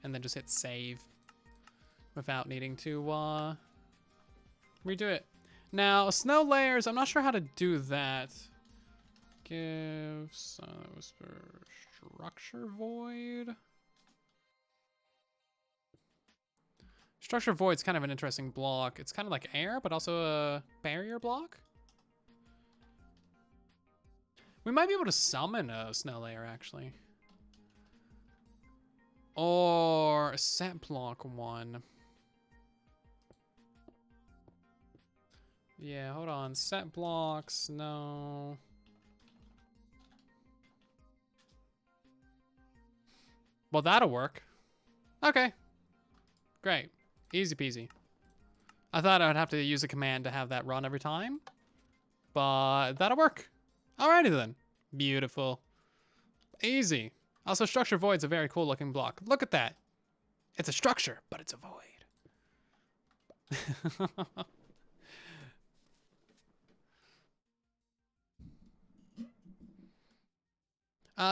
and then just hit save without needing to redo it. Now, snow layers, I'm not sure how to do that. Give Silent Whisper structure void. Structure void's kind of an interesting block. It's kind of like air, but also a barrier block. We might be able to summon a snow layer, actually. Or a set block one. Yeah, hold on. Set blocks, no. Well, that'll work. Okay. Great. Easy peasy. I thought I would have to use a command to have that run every time. But that'll work. Alrighty then. Beautiful. Easy. Also, structure void's a very cool looking block. Look at that. It's a structure, but it's a void.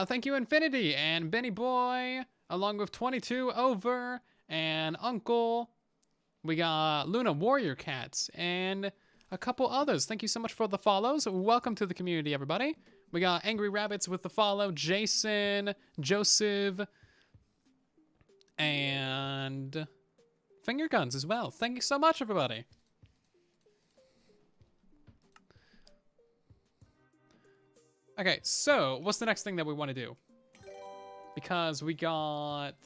Thank you, Infinity and Benny Boy, along with 22 over and Uncle We got Luna Warrior Cats and a couple others. Thank you so much for the follows. Welcome to the community, everybody. We got Angry Rabbits with the follow, Jason, Joseph, and Finger Guns as well. Thank you so much, everybody. Okay, so what's the next thing that we want to do? Because we got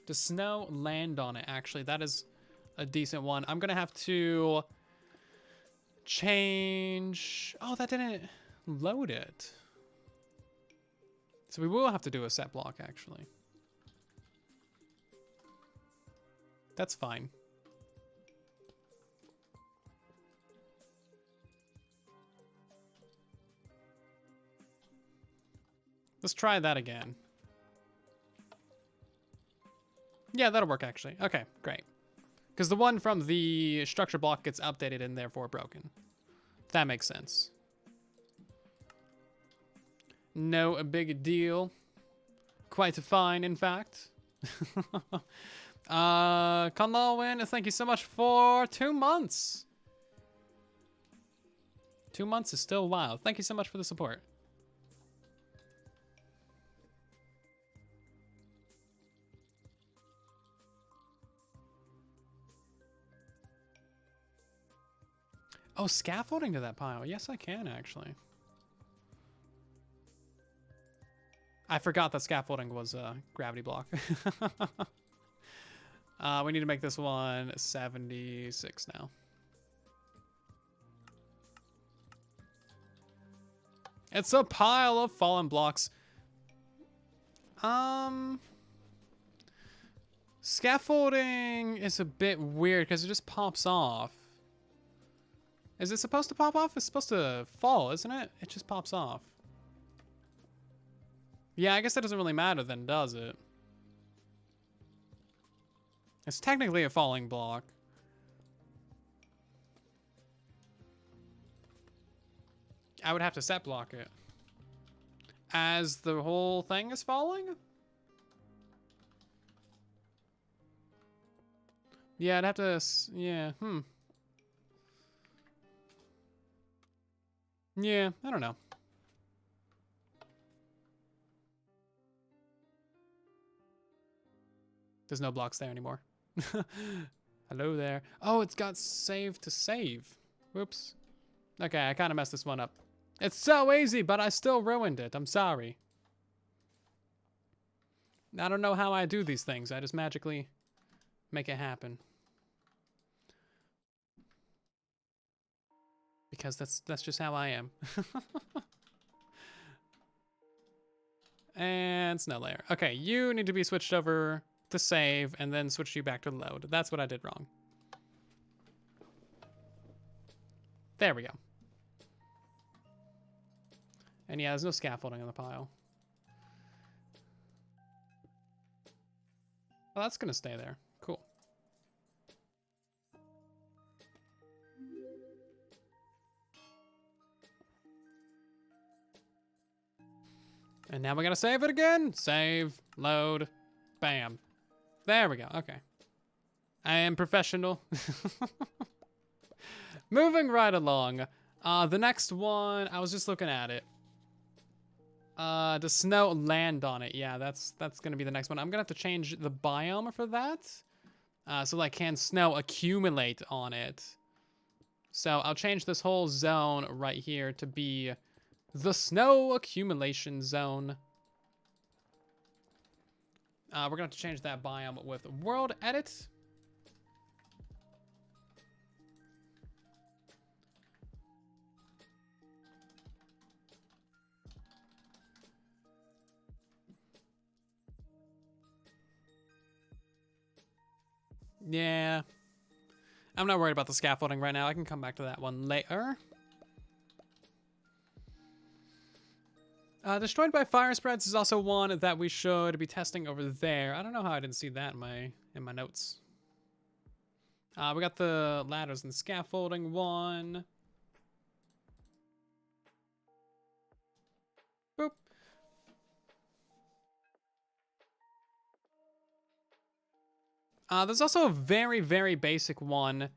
the snow land on it, actually. That is a decent one. I'm going to have to change... Oh, that didn't load it. So we will have to do a set block, actually. That's fine. Let's try that again. Yeah, that'll work, actually. Okay, great. Because the one from the structure block gets updated and therefore broken. That makes sense. No a big deal. Quite fine, in fact. Conlawin, thank you so much for 2 months. 2 months is still wild. Thank you so much for the support. Oh, scaffolding to that pile. Yes, I can, actually. I forgot that scaffolding was a gravity block. We need to make this one 76 now. It's a pile of fallen blocks. Scaffolding is a bit weird because it just pops off. Is it supposed to pop off? It's supposed to fall, isn't it? It just pops off. Yeah, I guess that doesn't really matter then, does it? It's technically a falling block. I would have to set block it. As the whole thing is falling? Yeah, I'd have to... Yeah, Yeah, I don't know. There's no blocks there anymore. Hello there. Oh, it's got save to save. Whoops. Okay, I kind of messed this one up. It's so easy, but I still ruined it. I'm sorry. I don't know how I do these things. I just magically make it happen. Because that's just how I am. And snow layer. Okay, you need to be switched over to save and then switch you back to load. That's what I did wrong. There we go. And yeah, there's no scaffolding on the pile. Well, that's gonna stay there. Cool. And now we gotta save it again. Save, load, bam. There we go, okay. I am professional. Moving right along. The next one, I was just looking at it. The snow land on it. Yeah, that's gonna be the next one. I'm gonna have to change the biome for that. So like can snow accumulate on it. So I'll change this whole zone right here to be the snow accumulation zone. We're gonna have to change that biome with world edit. Yeah. I'm not worried about the scaffolding right now. I can come back to that one later. Destroyed by fire spreads is also one that we should be testing over there. I don't know how I didn't see that in my notes. We got the ladders and scaffolding one. Boop. There's also a very, very basic one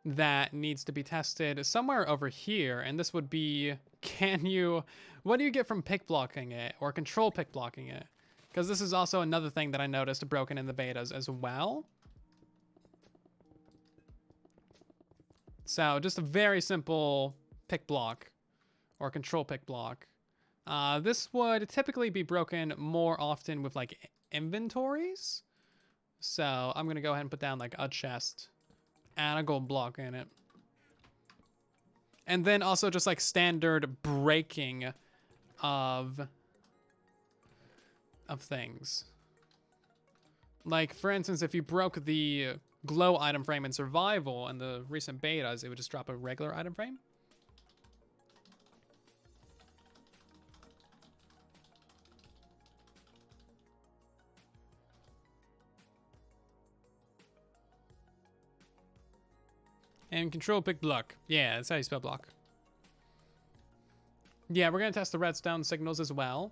that needs to be tested somewhere over here, and this would be, what do you get from pick blocking it, or control pick blocking it? Because this is also another thing that I noticed broken in the betas as well. So just a very simple pick block, or control pick block. This would typically be broken more often with like inventories. So I'm gonna go ahead and put down like a chest and a gold block in it. And then also just like standard breaking of things. Like for instance, if you broke the glow item frame in survival in the recent betas, it would just drop a regular item frame. And control pick block. Yeah, that's how you spell block. Yeah, we're gonna test the redstone signals as well.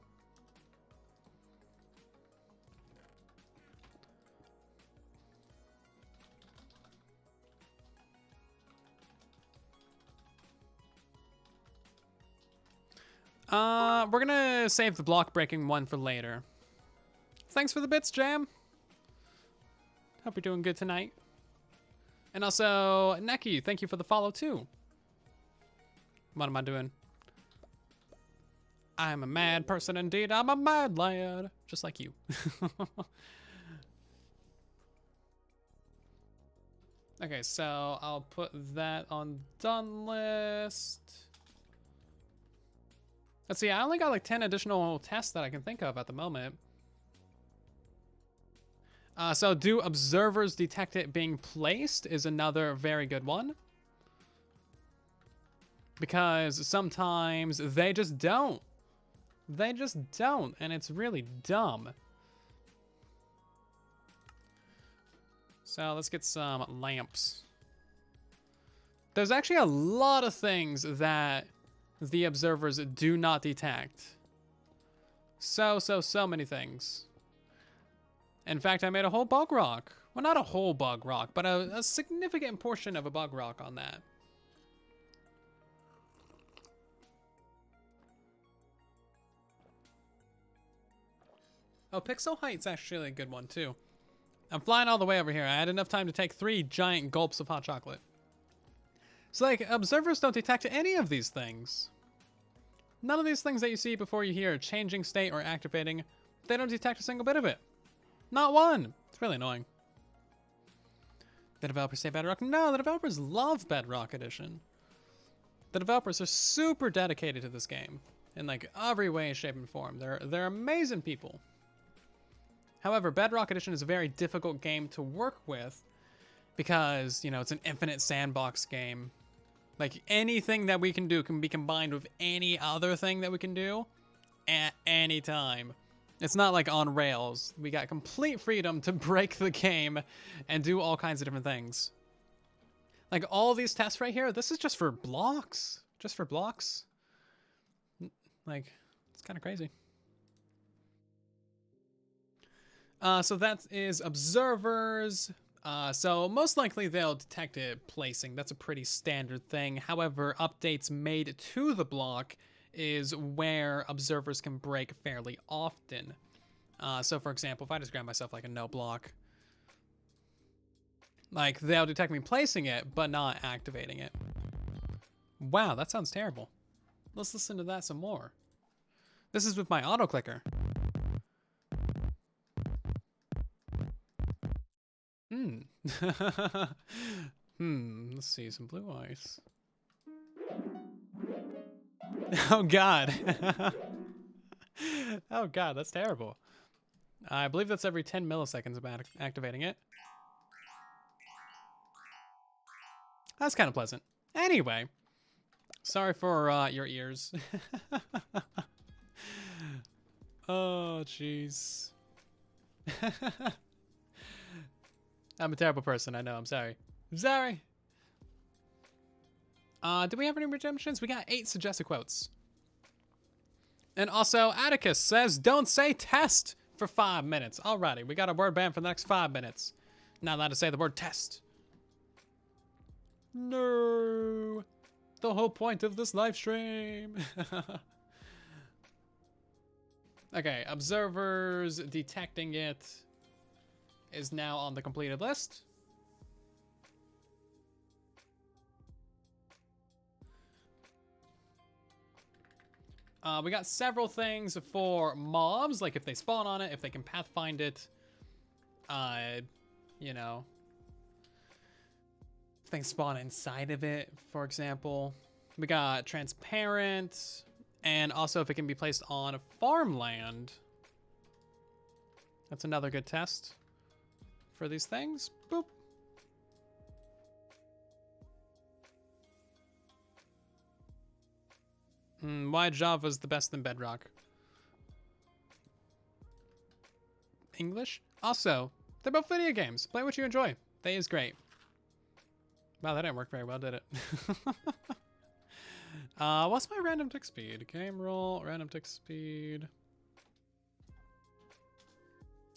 We're gonna save the block breaking one for later. Thanks for the bits, Jam. Hope you're doing good tonight. And also, Neki, thank you for the follow too. What am I doing? I'm a mad person indeed. I'm a mad lad. Just like you. Okay, so I'll put that on done list. Let's see, I only got like 10 additional tests that I can think of at the moment. So do observers detect it being placed is another very good one. Because sometimes they just don't. They just don't, and it's really dumb. So let's get some lamps. There's actually a lot of things that the observers do not detect. So many things. In fact, I made a whole bug rock. Well, not a whole bug rock, but a significant portion of a bug rock on that. Oh, pixel height's actually a good one, too. I'm flying all the way over here. I had enough time to take 3 giant gulps of hot chocolate. So, like, observers don't detect any of these things. None of these things that you see before you hear changing state or activating, they don't detect a single bit of it. Not one. It's really annoying. The developers say Bedrock? No, the developers love Bedrock Edition. The developers are super dedicated to this game in like every way, shape, and form. They're amazing people. However, Bedrock Edition is a very difficult game to work with because, you know, it's an infinite sandbox game. Like anything that we can do can be combined with any other thing that we can do at any time. It's not like on rails. We got complete freedom to break the game and do all kinds of different things. Like all these tests right here, this is just for blocks. Just for blocks. Like, it's kind of crazy. So that is observers. So most likely they'll detect it placing. That's a pretty standard thing. However, updates made to the block is where observers can break fairly often. So for example, if I just grab myself like a no block, like they'll detect me placing it, but not activating it. Wow, that sounds terrible. Let's listen to that some more. This is with my auto clicker. Let's see, some blue ice. Oh God. Oh God, that's terrible. I believe that's every 10 milliseconds about activating it. That's kind of pleasant. Anyway, sorry for your ears. Oh, jeez. I'm a terrible person, I know, I'm sorry. I'm sorry. Do we have any redemptions? We got 8 suggested quotes. And also, Atticus says, don't say test for 5 minutes. Alrighty, we got a word ban for the next 5 minutes. Not allowed to say the word test. No. The whole point of this live stream. Okay, observers detecting it is now on the completed list. We got several things for mobs, like if they spawn on it, if they can pathfind it, you know, if things spawn inside of it, for example. We got transparent, and also if it can be placed on farmland. That's another good test for these things. Boop. Why Java's the best than Bedrock? English? Also, they're both video games. Play what you enjoy. They is great. Wow, that didn't work very well, did it? What's my random tick speed? Game roll, random tick speed.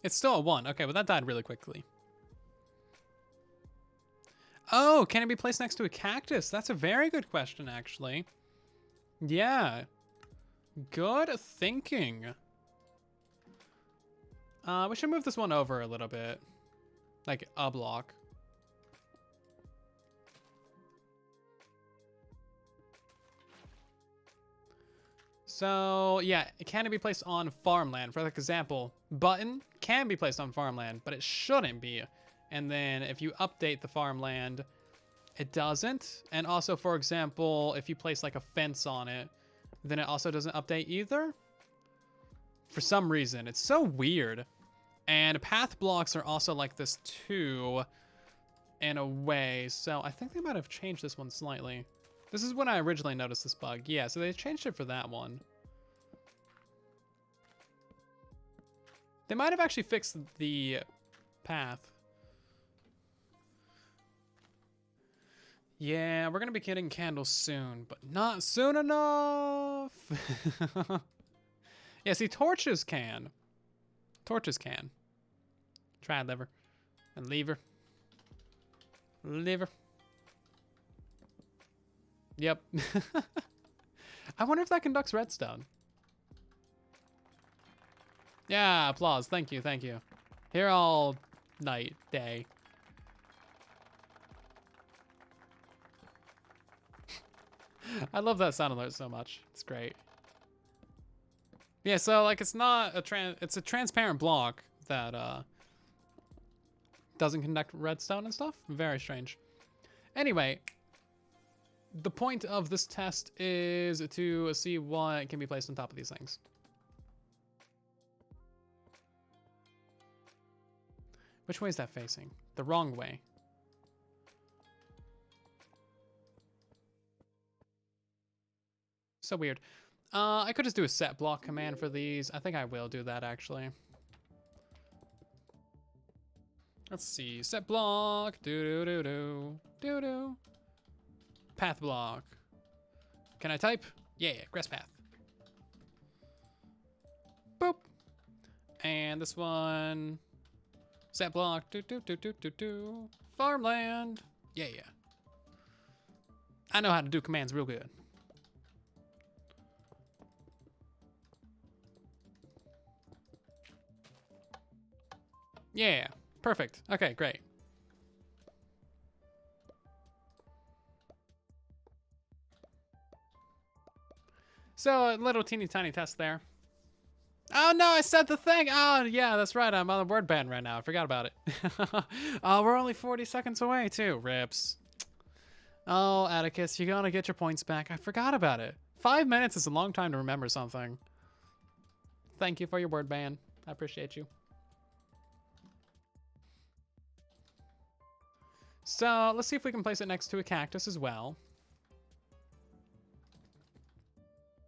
It's still a 1. Okay, well that died really quickly. Oh, can it be placed next to a cactus? That's a very good question, actually. Yeah. Good thinking. We should move this one over a little bit. Like a block. So, yeah, can it be placed on farmland? For example, button can be placed on farmland, but it shouldn't be. And then if you update the farmland, it doesn't. And also, for example, if you place like a fence on it, then it also doesn't update either. For some reason, it's so weird. And path blocks are also like this too, in a way. So I think they might have changed this one slightly. This is when I originally noticed this bug. Yeah, so they changed it for that one. They might have actually fixed the path. Yeah, we're gonna be getting candles soon, but not soon enough. Yeah, see, torches can. Torches can. Try lever. And lever. Lever. Yep. I wonder if that conducts redstone. Yeah, applause. Thank you, thank you. Here all night, day. I love that sound alert so much. It's great. Yeah, so like it's not a it's a transparent block that doesn't conduct redstone and stuff. Very strange. Anyway, the point of this test is to see what can be placed on top of these things. Which way is that facing? The wrong way. So weird. I could just do a set block command for these. I think I will do that actually. Let's see. Set block. Do. Path block. Can I type? Yeah, grass path. Boop. And this one. Set block. Do. Farmland. Yeah. I know how to do commands real good. Yeah, perfect. Okay, great. So a little teeny tiny test there. Oh no, I said the thing. Oh yeah, that's right. I'm on the word ban right now. I forgot about it. We're only 40 seconds away too. Rips. Oh, Atticus, you're gonna get your points back. I forgot about it. 5 minutes is a long time to remember something. Thank you for your word ban. I appreciate you. So let's see if we can place it next to a cactus as well.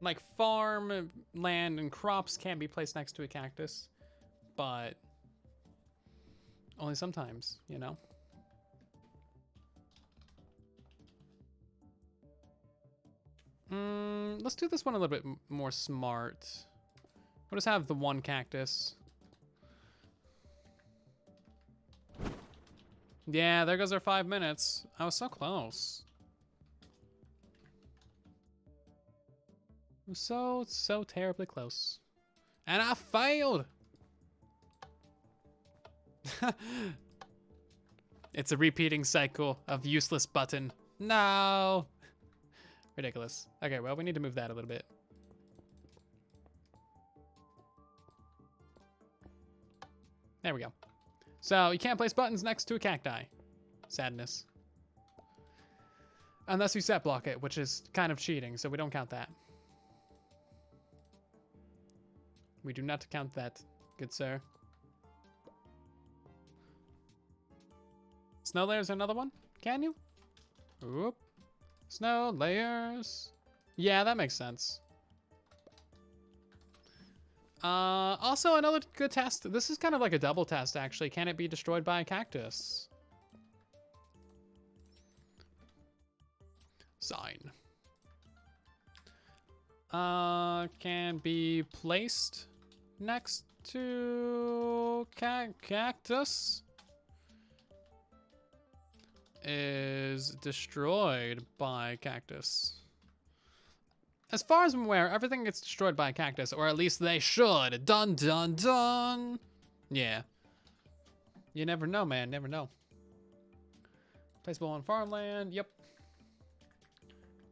Like farm, land, and crops can be placed next to a cactus, but only sometimes, you know? Let's do this one a little bit more smart. We'll just have the one cactus. Yeah, there goes our 5 minutes. I was so close. I was so terribly close. And I failed! It's a repeating cycle of useless button. No! Ridiculous. Okay, well, we need to move that a little bit. There we go. So, you can't place buttons next to a cacti. Sadness. Unless you set block it, which is kind of cheating, so we don't count that. We do not count that, good sir. Snow layers are another one? Can you? Oop. Snow layers. Yeah, that makes sense. Also, another good test. This is kind of like a double test, actually. Can it be destroyed by a cactus? Sign. Can be placed next to cactus. Is destroyed by cactus. As far as I'm aware, everything gets destroyed by a cactus, or at least they should. Dun dun dun. Yeah. You never know, man. Never know. Placeable on farmland. Yep.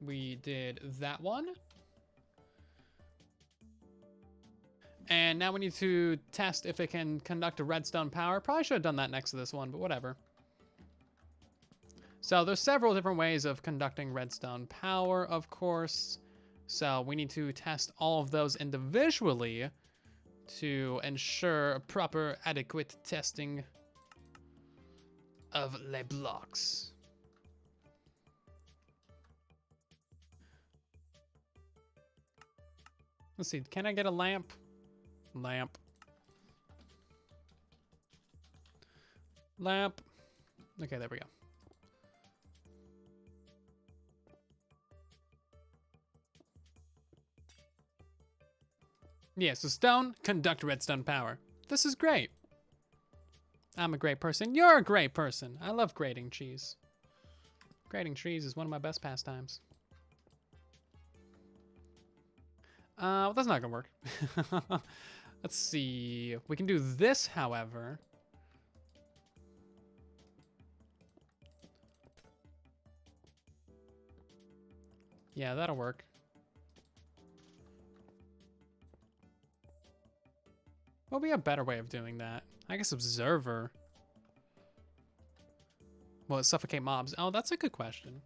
We did that one. And now we need to test if it can conduct a redstone power. Probably should have done that next to this one, but whatever. So there's several different ways of conducting redstone power, of course. So we need to test all of those individually to ensure proper, adequate testing of les blocks. Let's see, can I get a lamp? Lamp. Lamp. Okay, there we go. Yeah, so stone, conduct redstone power. This is great. I'm a great person. You're a great person. I love grating cheese. Grating cheese is one of my best pastimes. Well, that's not gonna work. Let's see. We can do this, however. Yeah, that'll work. What would be a better way of doing that? I guess observer. Will it suffocate mobs? Oh, that's a good question.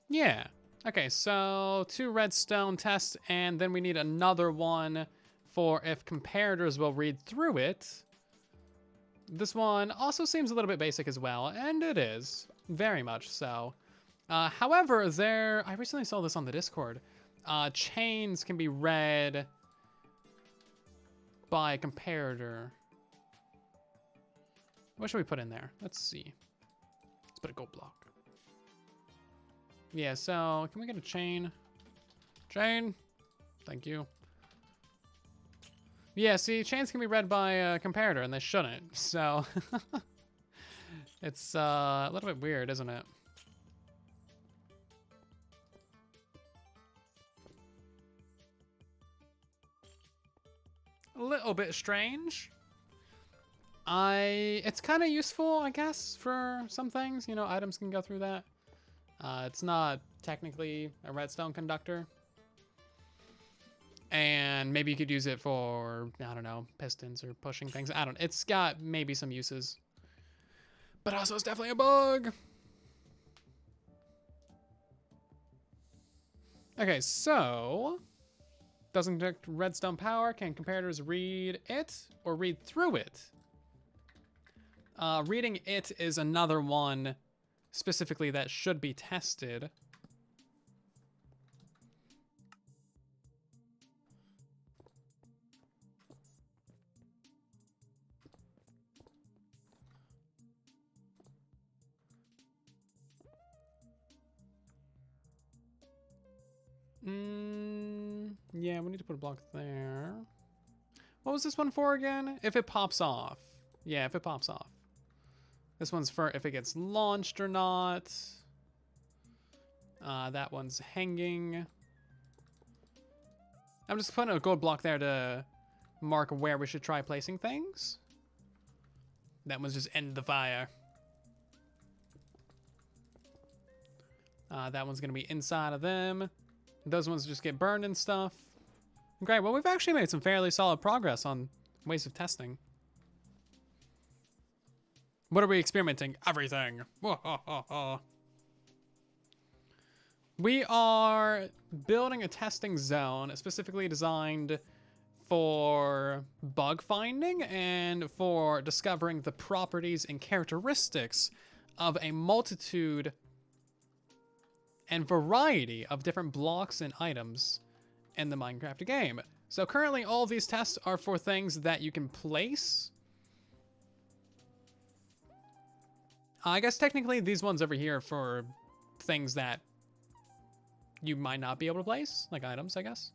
Yeah. Okay, so 2 redstone tests, and then we need another one for if comparators will read through it. This one also seems a little bit basic as well, and it is. Very much so. However, I recently saw this on the Discord. Chains can be read by a comparator. What should we put in there? Let's see. Let's put a gold block. Yeah, so can we get a chain? Chain. Thank you. Yeah, see, chains can be read by a comparator, and they shouldn't. So it's a little bit weird, isn't it? A little bit strange. It's kind of useful, I guess, for some things. You know, items can go through that. It's not technically a redstone conductor. And maybe you could use it for, I don't know, pistons or pushing things. I don't know. It's got maybe some uses. But also it's definitely a bug. Okay, so doesn't conduct redstone power. Can comparators read it or read through it? Reading it is another one specifically that should be tested. Yeah, we need to put a block there. What was this one for again? If it pops off. Yeah, if it pops off. This one's for if it gets launched or not. That one's hanging. I'm just putting a gold block there to mark where we should try placing things. That one's just end the fire. That one's going to be inside of them. Those ones just get burned and stuff. Great. Well, we've actually made some fairly solid progress on ways of testing. What are we experimenting? Everything. We are building a testing zone specifically designed for bug finding and for discovering the properties and characteristics of a multitude and variety of different blocks and items in the Minecraft game. So currently all of these tests are for things that you can place. I guess technically these ones over here are for things that you might not be able to place, like items, I guess.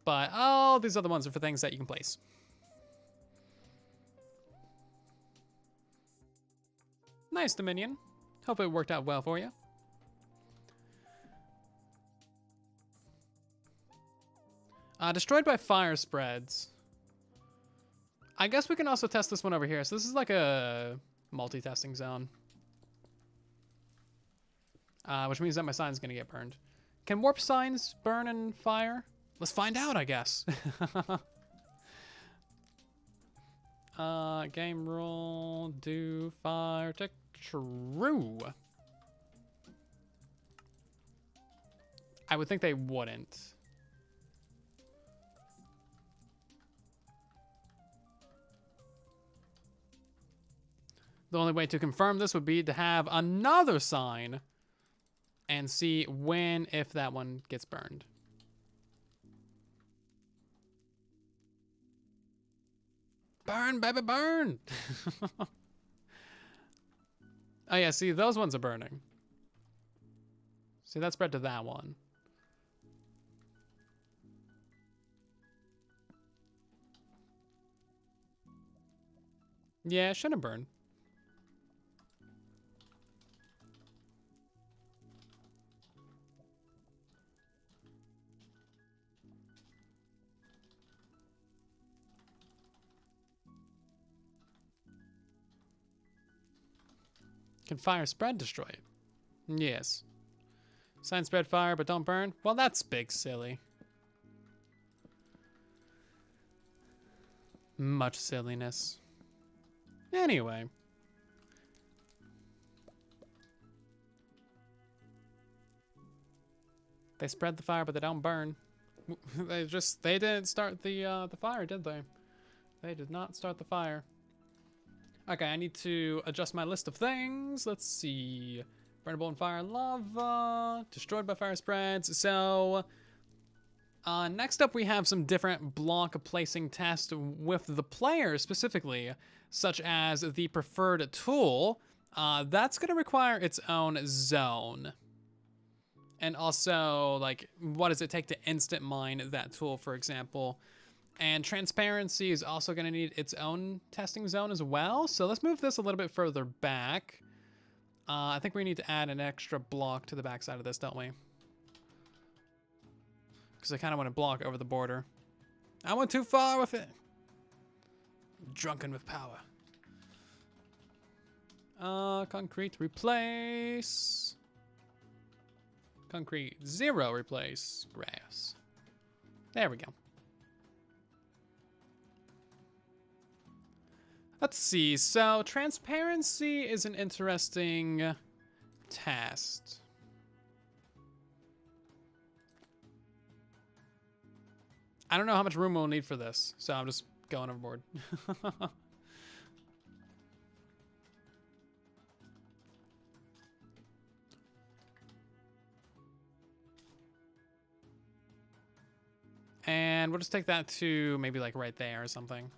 But all these other ones are for things that you can place. Nice, Dominion. Hope it worked out well for you. Destroyed by fire spreads. I guess we can also test this one over here. So this is like a multi-testing zone. Which means that my sign's gonna get burned. Can warp signs burn in fire? Let's find out, I guess. Game rule, do fire tick true. I would think they wouldn't. The only way to confirm this would be to have another sign and see when, if that one gets burned. Burn, baby, burn! Oh yeah, see, those ones are burning. See, that spread to that one. Yeah, it shouldn't burn. Can fire spread destroy it? Yes. Sign spread fire, but don't burn? Well, that's big silly. Much silliness. Anyway. They spread the fire, but they don't burn. They didn't start the fire, did they? They did not start the fire. Okay, I need to adjust my list of things. Let's see. Burnable and fire lava. Destroyed by fire spreads. So, next up we have some different block placing tests with the player specifically, such as the preferred tool. That's going to require its own zone. And also, like, what does it take to instant mine that tool, for example? And transparency is also going to need its own testing zone as well. So let's move this a little bit further back. I think we need to add an extra block to the backside of this, don't we? Because I kind of want to block over the border. I went too far with it. Drunken with power. Concrete replace. Concrete 0 replace grass. There we go. Let's see, so transparency is an interesting test. I don't know how much room we'll need for this, so I'm just going overboard. And we'll just take that to maybe like right there or something.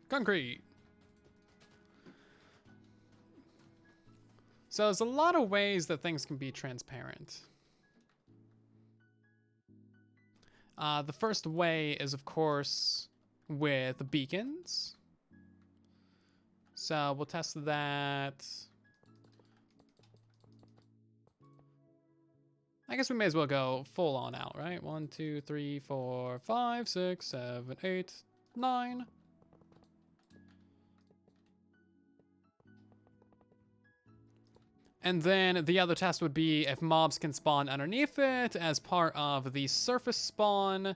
Concrete. So there's a lot of ways that things can be transparent. The first way is, of course, with beacons. So we'll test that. I guess we may as well go full on out, right? 1, 2, 3, 4, 5, 6, 7, 8, 9. And then the other test would be if mobs can spawn underneath it as part of the surface spawn.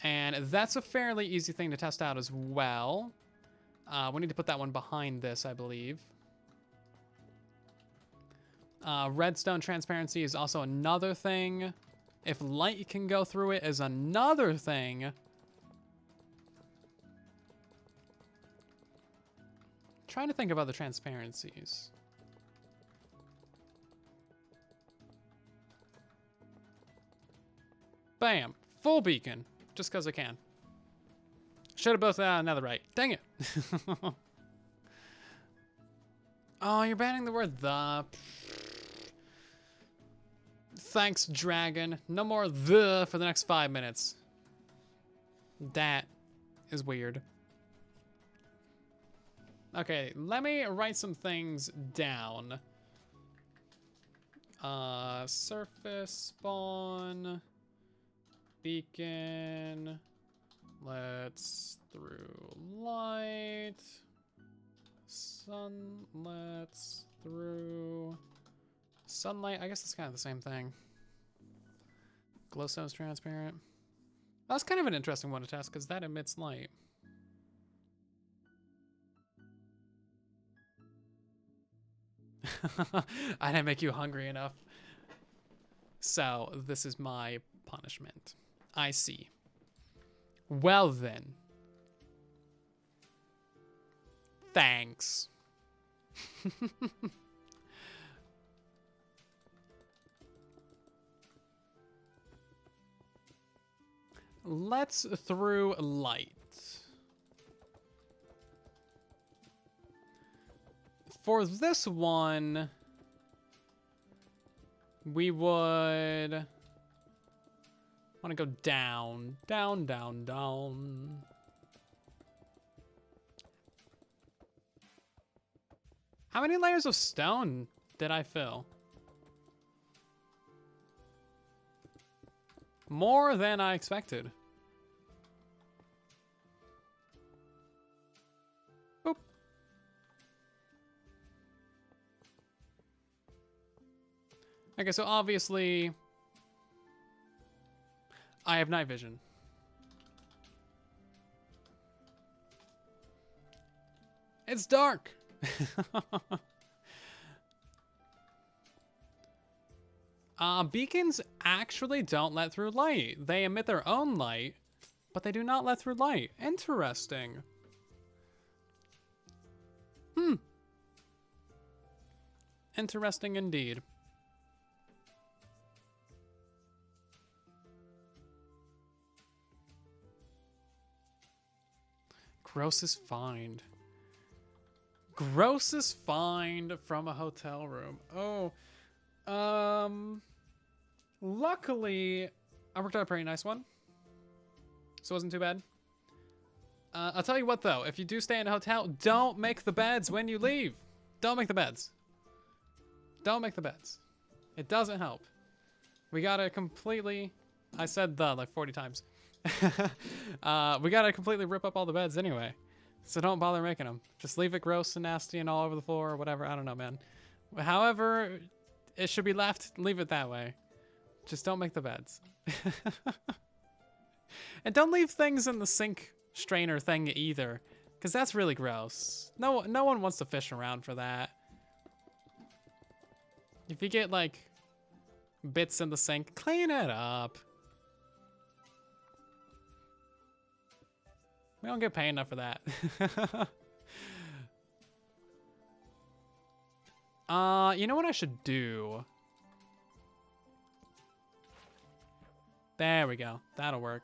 And that's a fairly easy thing to test out as well. We need to put that one behind this, I believe. Redstone transparency is also another thing. If light can go through it is another thing. Trying to think of other transparencies. Bam. Full beacon. Just because I can. Should have both netherite. Dang it. Oh, you're banning the word the. Thanks, dragon. No more the for the next 5 minutes. That is weird. Okay, let me write some things down. Surface spawn. Beacon. Let's through light. Sun. Let's through sunlight. I guess it's kind of the same thing. Glowstone's transparent. That's kind of an interesting one to test because that emits light. I didn't make you hungry enough. So this is my punishment. I see. Well then. Thanks. Let's through light. For this one, we would want to go down, down, down, down. How many layers of stone did I fill? More than I expected. Boop. Okay, so obviously I have night vision. It's dark. Beacons actually don't let through light. They emit their own light, but they do not let through light. Interesting. Interesting indeed. Grossest find. Grossest find from a hotel room. Oh. Luckily, I worked out a pretty nice one. So it wasn't too bad. I'll tell you what though, if you do stay in a hotel, don't make the beds when you leave. Don't make the beds. Don't make the beds. It doesn't help. We gotta completely, I said the like 40 times. We gotta completely rip up all the beds anyway. So don't bother making them. Just leave it gross and nasty and all over the floor or whatever. I don't know, man. However it should be left, leave it that way. Just don't make the beds. And don't leave things in the sink strainer thing either, because that's really gross. No one wants to fish around for that. If you get like bits in the sink, clean it up. We don't get paid enough for that. You know what I should do? There we go. That'll work.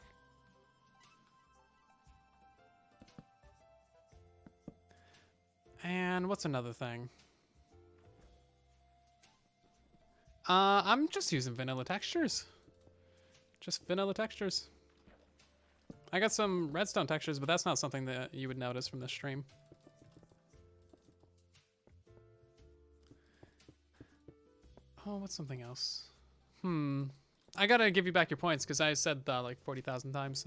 And what's another thing? I'm just using vanilla textures. just vanilla textures. I got some redstone textures, but that's not something that you would notice from this stream. Oh, what's something else? I gotta give you back your points because I said that like 40,000 times.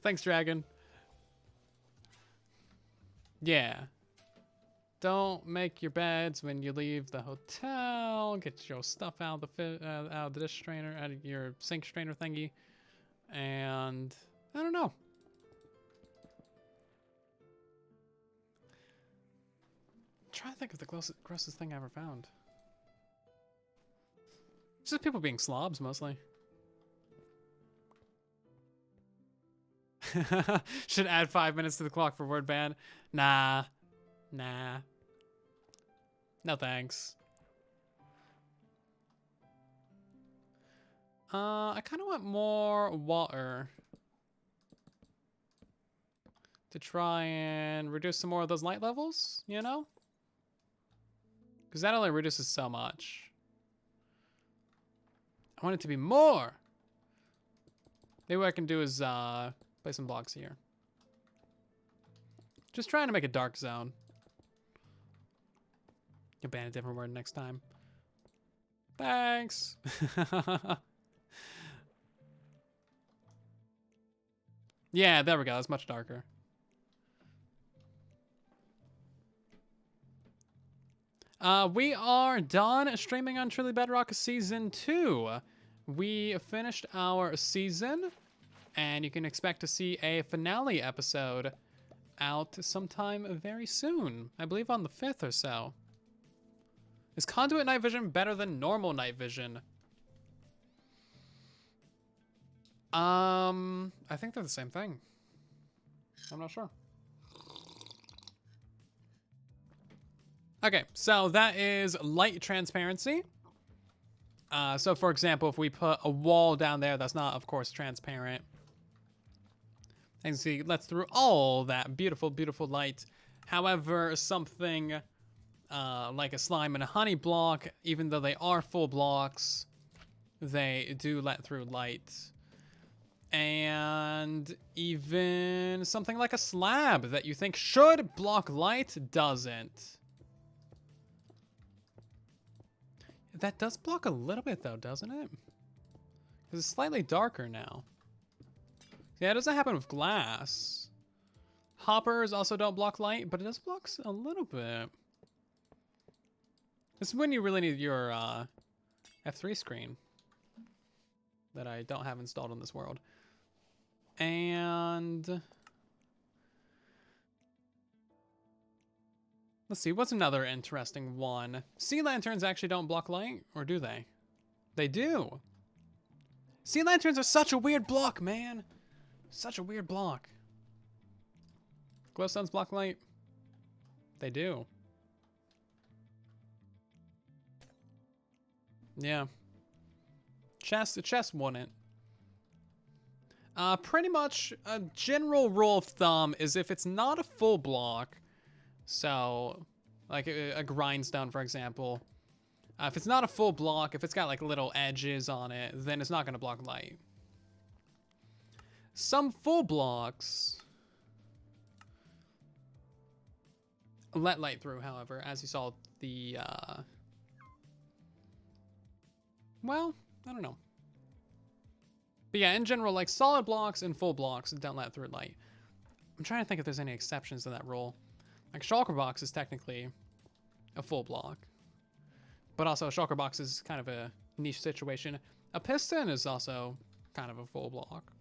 Thanks, Dragon. Yeah. Don't make your beds when you leave the hotel. Get your stuff out of the dish strainer, out of your sink strainer thingy. And I don't know. I'm trying to think of the grossest thing I ever found. It's just people being slobs, mostly. Should add 5 minutes to the clock for word ban. Nah. No thanks. I kind of want more water to try and reduce some more of those light levels, you know? Because that only reduces so much. I want it to be more. Maybe what I can do is place some blocks here. Just trying to make a dark zone. You'll ban a different word next time. Thanks. Yeah, there we go. It's much darker. We are done streaming on Truly Bedrock Season 2. We finished our season, and you can expect to see a finale episode out sometime very soon. I believe on the 5th or so. Is conduit night vision better than normal night vision? I think they're the same thing. I'm not sure. Okay, so that is light transparency. So for example, if we put a wall down there, that's not, of course, transparent. And you see, lets through all that beautiful, beautiful light. However, something like a slime and a honey block, even though they are full blocks, they do let through light. And even something like a slab that you think should block light doesn't. That does block a little bit though, doesn't it? Because it's slightly darker now. Yeah, it doesn't happen with glass. Hoppers also don't block light, but it does block a little bit. This is when you really need your F3 screen that I don't have installed on this world. And let's see, what's another interesting one? Sea lanterns actually don't block light, or do they? They do. Sea lanterns are such a weird block, man. Such a weird block. Glowstones block light? They do. Yeah. The chest wouldn't. Pretty much a general rule of thumb is if it's not a full block, so like a grindstone, for example, if it's not a full block, if it's got like little edges on it, then it's not going to block light. Some full blocks let light through, however, as you saw the, well, I don't know. But yeah, in general, like solid blocks and full blocks don't let through light. I'm trying to think if there's any exceptions to that rule. Like shulker box is technically a full block, but also a shulker box is kind of a niche situation. A piston is also kind of a full block,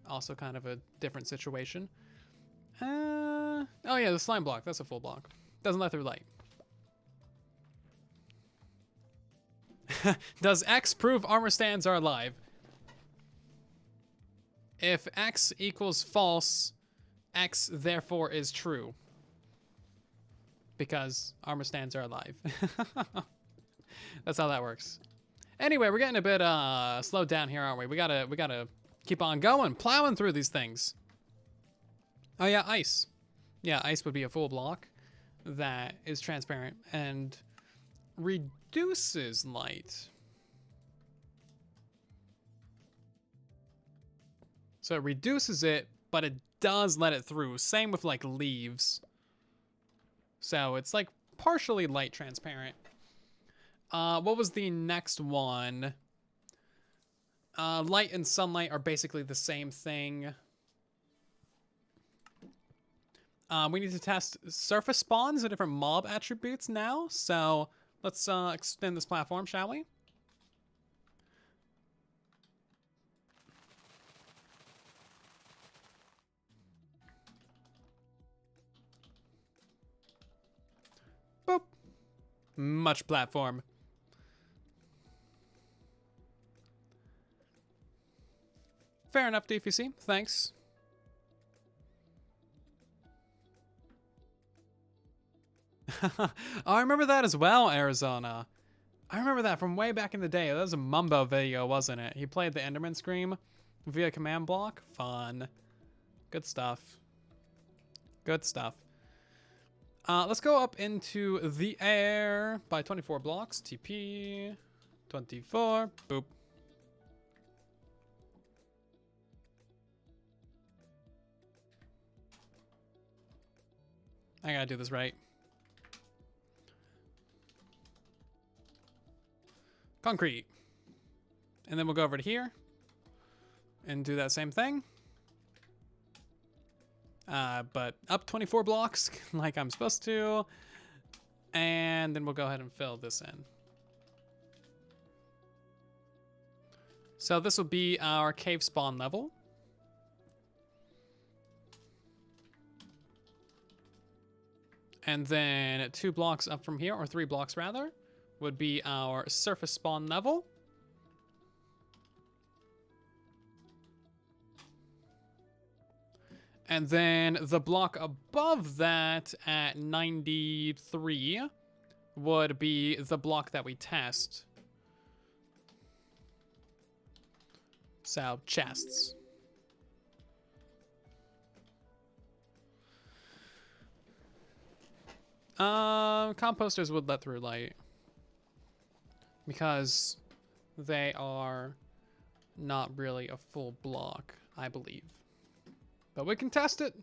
also kind of a different situation. Oh yeah, the slime block, that's a full block. Doesn't let through light. Does X prove armor stands are alive? If X equals false, X therefore is true. Because armor stands are alive. That's how that works. Anyway, we're getting a bit slowed down here, aren't we? We gotta keep on going, plowing through these things. Oh yeah, ice. Yeah, ice would be a full block that is transparent and reduces light. So it reduces it, but it does let it through. Same with like leaves. So it's like partially light transparent. What was the next one? Light and sunlight are basically the same thing. We need to test surface spawns and different mob attributes now. So let's extend this platform, shall we? Boop. Much platform. Fair enough, DFC. Thanks. Oh, I remember that as well, Arizona. I remember that from way back in the day. That was a Mumbo video, wasn't it? He played the Enderman Scream via command block. Fun. Good stuff. Good stuff. Let's go up into the air by 24 blocks. TP. 24. Boop. I gotta do this right. Concrete. And then we'll go over to here and do that same thing. But up 24 blocks like I'm supposed to. And then we'll go ahead and fill this in. So this will be our cave spawn level. And then 2 blocks up from here, or 3 blocks rather, would be our surface spawn level. And then the block above that at 93 would be the block that we test. So, chests. Composters would let through light. Because they are not really a full block, I believe. But we can test it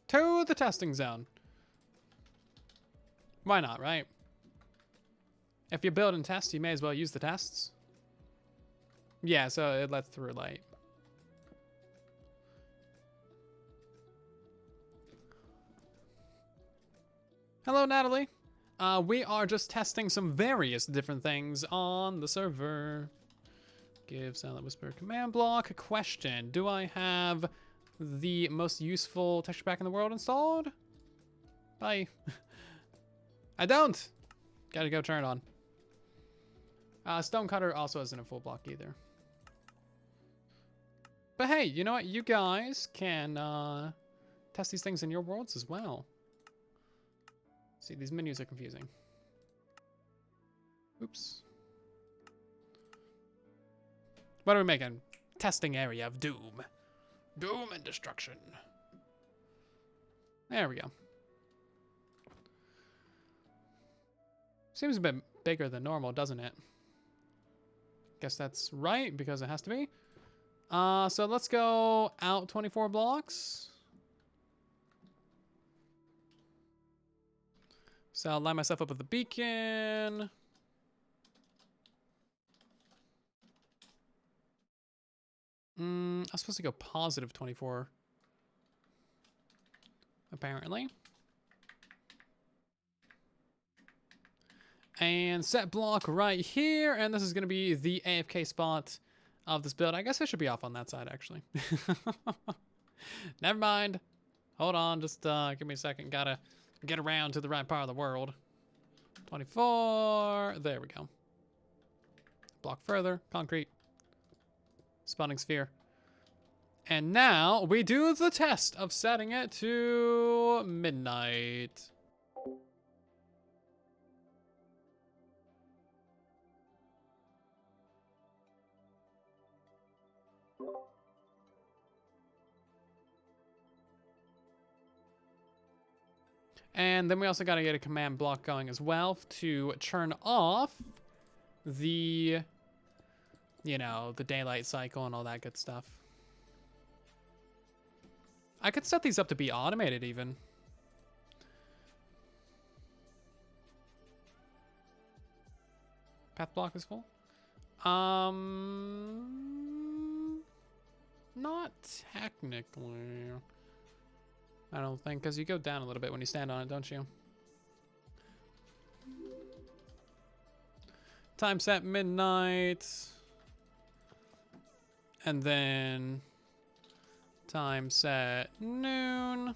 to the testing zone. Why not, right? If you build and test, you may as well use the tests. Yeah, so it lets through light. Hello, Natalie. We are just testing some various different things on the server. Give Silent Whisper command block. Question: do I have the most useful texture pack in the world installed? Bye. I don't. Gotta go turn it on. Stonecutter also isn't a full block either. But hey, you know what? You guys can test these things in your worlds as well. See, these menus are confusing. Oops. What are we making? Testing area of doom. Doom and destruction. There we go. Seems a bit bigger than normal, doesn't it? Guess that's right, because it has to be. So let's go out 24 blocks. So I'll line myself up with the beacon. I'm supposed to go positive 24. Apparently. And set block right here. And this is going to be the AFK spot of this build. I guess I should be off on that side, actually. Never mind. Hold on. Just give me a second. Gotta get around to the right part of the world. 24. There we go. Block further. Concrete. Spawning sphere. And now we do the test of setting it to midnight. And then we also got to get a command block going as well to turn off the, you know, the daylight cycle and all that good stuff. I could set these up to be automated even. Path block is full. Not technically. I don't think, because you go down a little bit when you stand on it, don't you? Time set midnight. And then time set noon.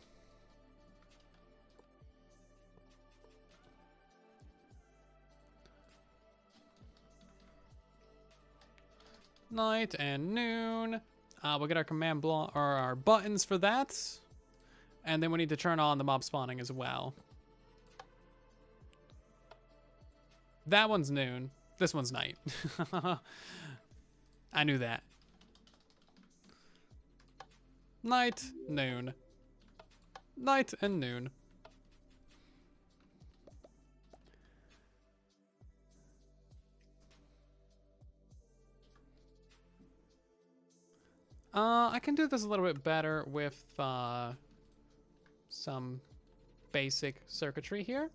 Night and noon. We'll get our command block or our buttons for that. And then we need to turn on the mob spawning as well. That one's noon. This one's night. I knew that. Night, noon. Night and noon. I can do this a little bit better with some basic circuitry here.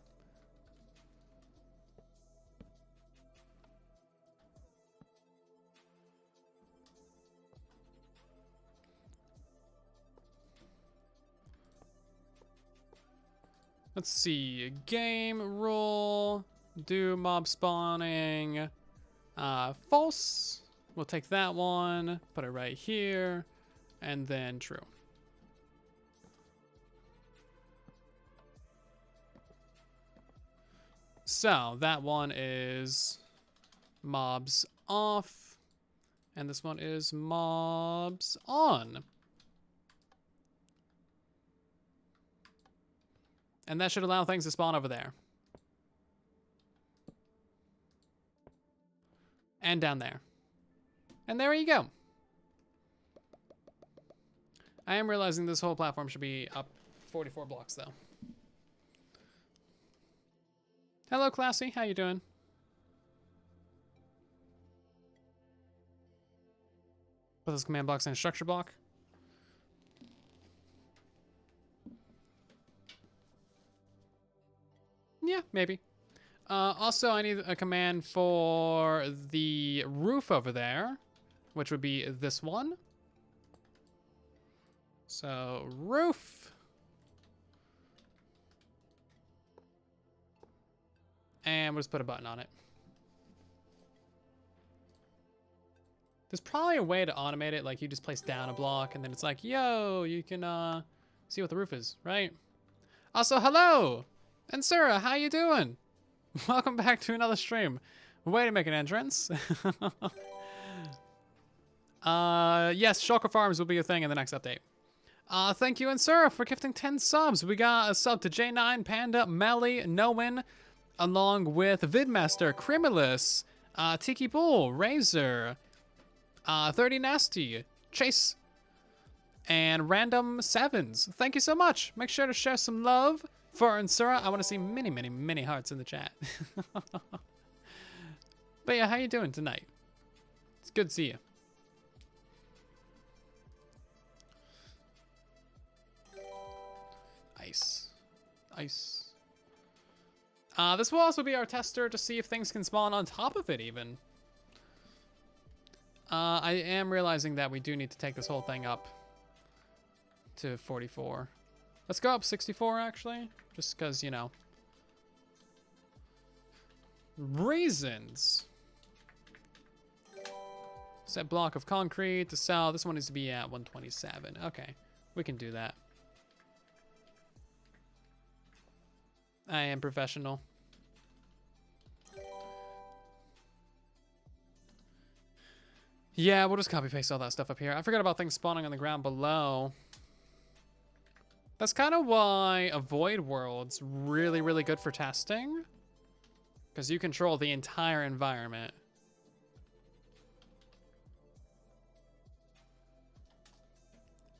Let's see, game rule, do mob spawning, false. We'll take that one, put it right here, and then true. So that one is mobs off, and this one is mobs on. And that should allow things to spawn over there. And down there. And there you go. I am realizing this whole platform should be up 44 blocks though. Hello, Classy. How you doing? Put those command blocks in a structure block. Yeah, maybe. Also, I need a command for the roof over there, which would be this one. So, roof. And we'll just put a button on it. There's probably a way to automate it, like you just place down a block and then it's like, yo, you can see what the roof is, right? Also, hello! And Sarah, how you doing? Welcome back to another stream. Way to make an entrance. Yes, Shulker Farms will be a thing in the next update. Thank you, and Sarah, for gifting 10 subs. We got a sub to J9, Panda, Melly, Noin, along with Vidmaster, Crimulus, Tiki Bull, Razor, 30 Nasty, Chase, and Random Sevens. Thank you so much. Make sure to share some love for Ansura. I want to see many, many, many hearts in the chat. But yeah, how you doing tonight? It's good to see you. Ice. Ice. This will also be our tester to see if things can spawn on top of it even. I am realizing that we do need to take this whole thing up to 44. Let's go up 64 actually, just because, you know. Reasons. Set block of concrete to sell. This one needs to be at 127. Okay, we can do that. I am professional. Yeah, we'll just copy paste all that stuff up here. I forgot about things spawning on the ground below. That's kind of why a void world's really, really good for testing. Because you control the entire environment.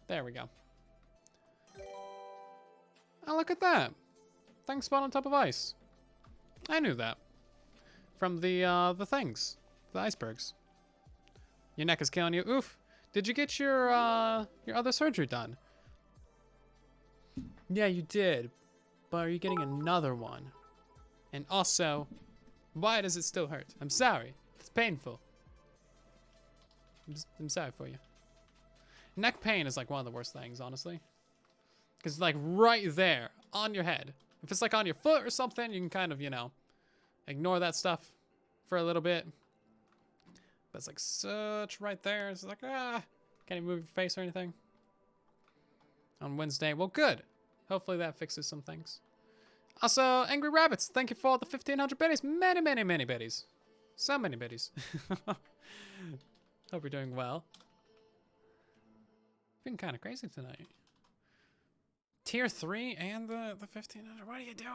There we go. Oh, look at that. Things spawn on top of ice. I knew that. From the things. The icebergs. Your neck is killing you. Oof. Did you get your other surgery done? Yeah, you did. But are you getting another one? And also, why does it still hurt? I'm sorry. It's painful. I'm sorry for you. Neck pain is like one of the worst things, honestly. Because it's like right there on your head. If it's like on your foot or something, you can kind of, you know, ignore that stuff for a little bit. But it's like such right there. It's like, can't even move your face or anything. On Wednesday. Well, good. Hopefully that fixes some things. Also, Angry Rabbits, thank you for the 1,500 biddies. Many, many, many biddies. So many biddies. Hope you're doing well. Been kind of crazy tonight. Tier 3 and the 1,500. What are you doing?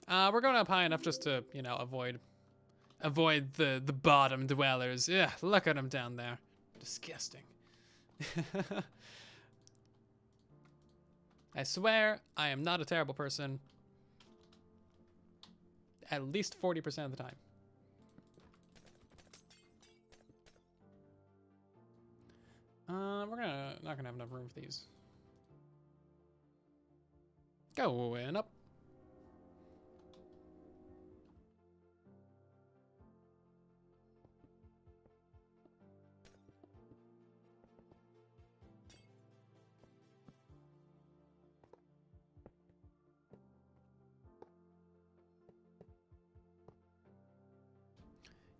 We're going up high enough just to, you know, avoid the bottom dwellers. Yeah, look at them down there. Disgusting. I swear, I am not a terrible person. At least 40% of the time. We're not gonna have enough room for these. Going up.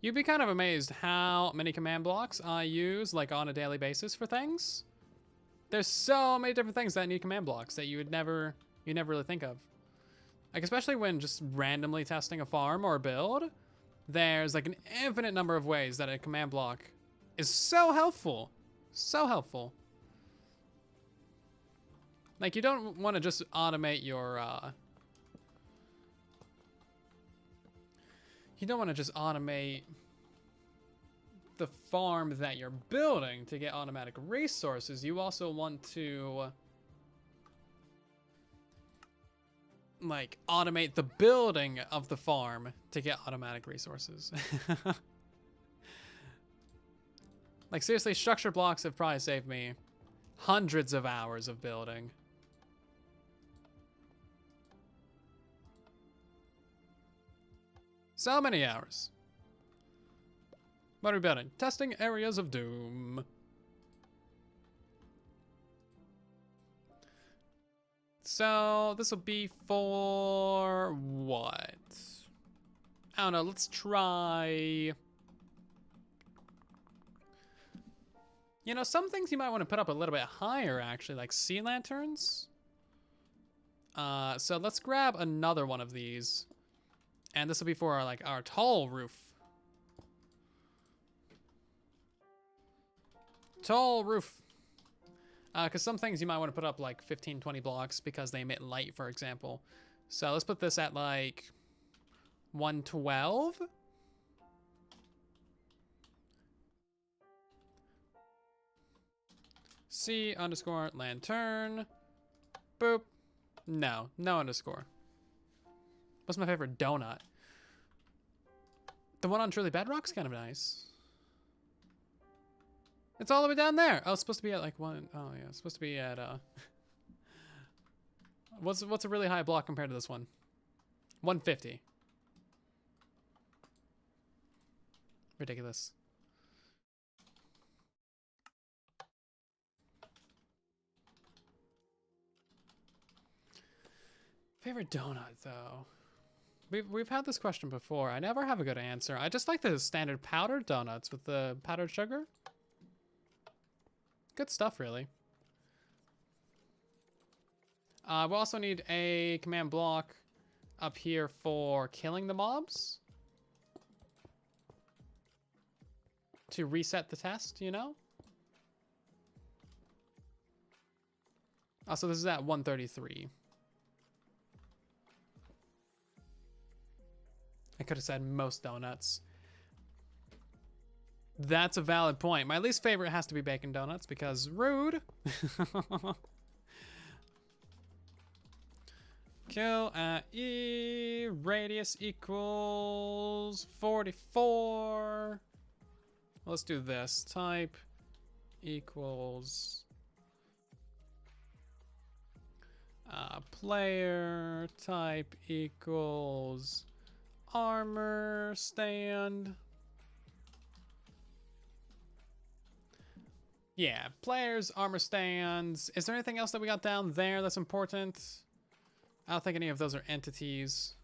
You'd be kind of amazed how many command blocks I use like on a daily basis for things. There's so many different things that need command blocks that you never really think of. Like especially when just randomly testing a farm or a build, there's like an infinite number of ways that a command block is so helpful. So helpful. Like you don't want to just automate your you don't want to just automate the farm that you're building to get automatic resources. You also want to like automate the building of the farm to get automatic resources. Like seriously, structure blocks have probably saved me hundreds of hours of building. So many hours. What are we building? Testing areas of doom. So this will be for what? I don't know. Let's try. You know, some things you might want to put up a little bit higher, actually, like sea lanterns. So let's grab another one of these. And this will be for our tall roof. Tall roof. Because some things you might want to put up like 15, 20 blocks because they emit light, for example. So let's put this at like 112. C underscore lantern. Boop. No underscore. What's my favorite donut? The one on Truly Bedrock's kind of nice. It's all the way down there. Oh, it's supposed to be at like one. Oh yeah, it's supposed to be at what's a really high block compared to this one? 150. Ridiculous. Favorite donut though. We've had this question before. I never have a good answer. I just like the standard powdered donuts with the powdered sugar. Good stuff, really. We'll also need a command block up here for killing the mobs. To reset the test, you know? Also, this is at 133. I could have said most donuts. That's a valid point. My least favorite has to be bacon donuts because rude. Cool. E radius equals 44. Let's do this. Type equals player. Type equals armor stand. Yeah, players, armor stands. Is there anything else that we got down there that's important? I don't think any of those are entities.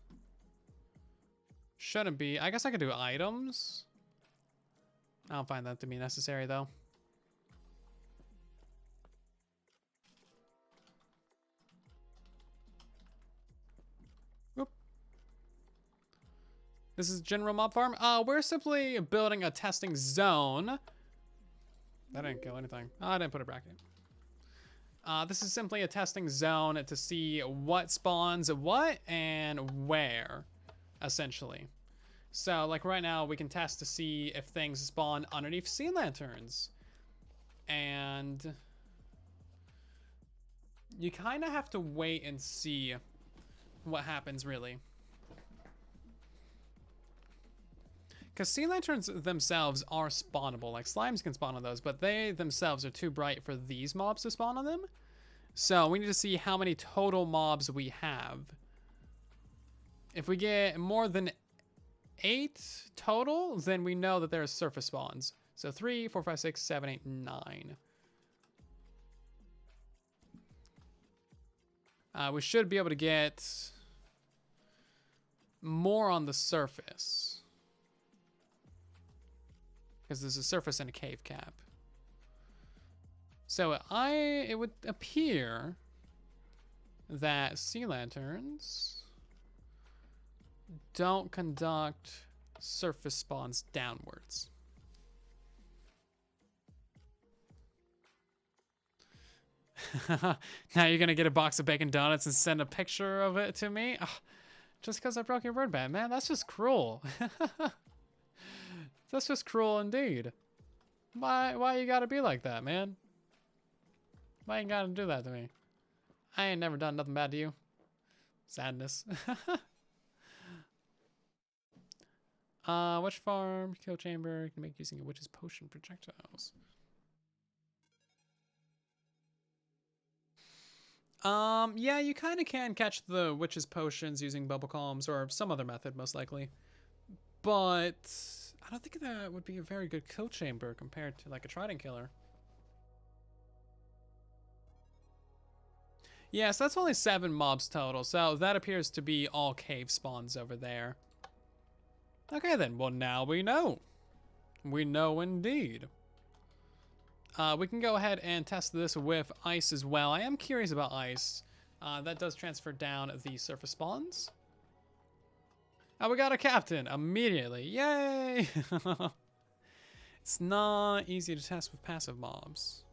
Shouldn't be. I guess I could do items. I don't find that to be necessary, though. Whoop. This is general mob farm. We're simply building a testing zone. That didn't kill anything. Oh, I didn't put a bracket. This is simply a testing zone to see what spawns what and where, essentially. So, like right now, we can test to see if things spawn underneath sea lanterns. And you kind of have to wait and see what happens, really. Because sea lanterns themselves are spawnable. Like, slimes can spawn on those, but they themselves are too bright for these mobs to spawn on them. So we need to see how many total mobs we have. If we get more than 8 total, then we know that there are surface spawns. So 3, 4, 5, 6, 7, 8, 9. We should be able to get more on the surface. Because there's a surface and a cave cap. So it would appear that sea lanterns don't conduct surface spawns downwards. Now you're gonna get a box of bacon donuts and send a picture of it to me? Ugh, just because I broke your word, man. That's just cruel. That's just cruel indeed. Why you gotta be like that, man? Why you gotta do that to me? I ain't never done nothing bad to you. Sadness. Witch farm, kill chamber, can make using a witch's potion projectiles. Yeah, you kind of can catch the witch's potions using bubble columns or some other method, most likely. But I don't think that would be a very good kill chamber compared to like a trident killer. Yeah, so that's only 7 mobs total, so that appears to be all cave spawns over there. Okay then, well now we know. We know indeed. We can go ahead and test this with ice as well. I am curious about ice. That does transfer down the surface spawns. Oh, we got a captain immediately. Yay! It's not easy to test with passive mobs.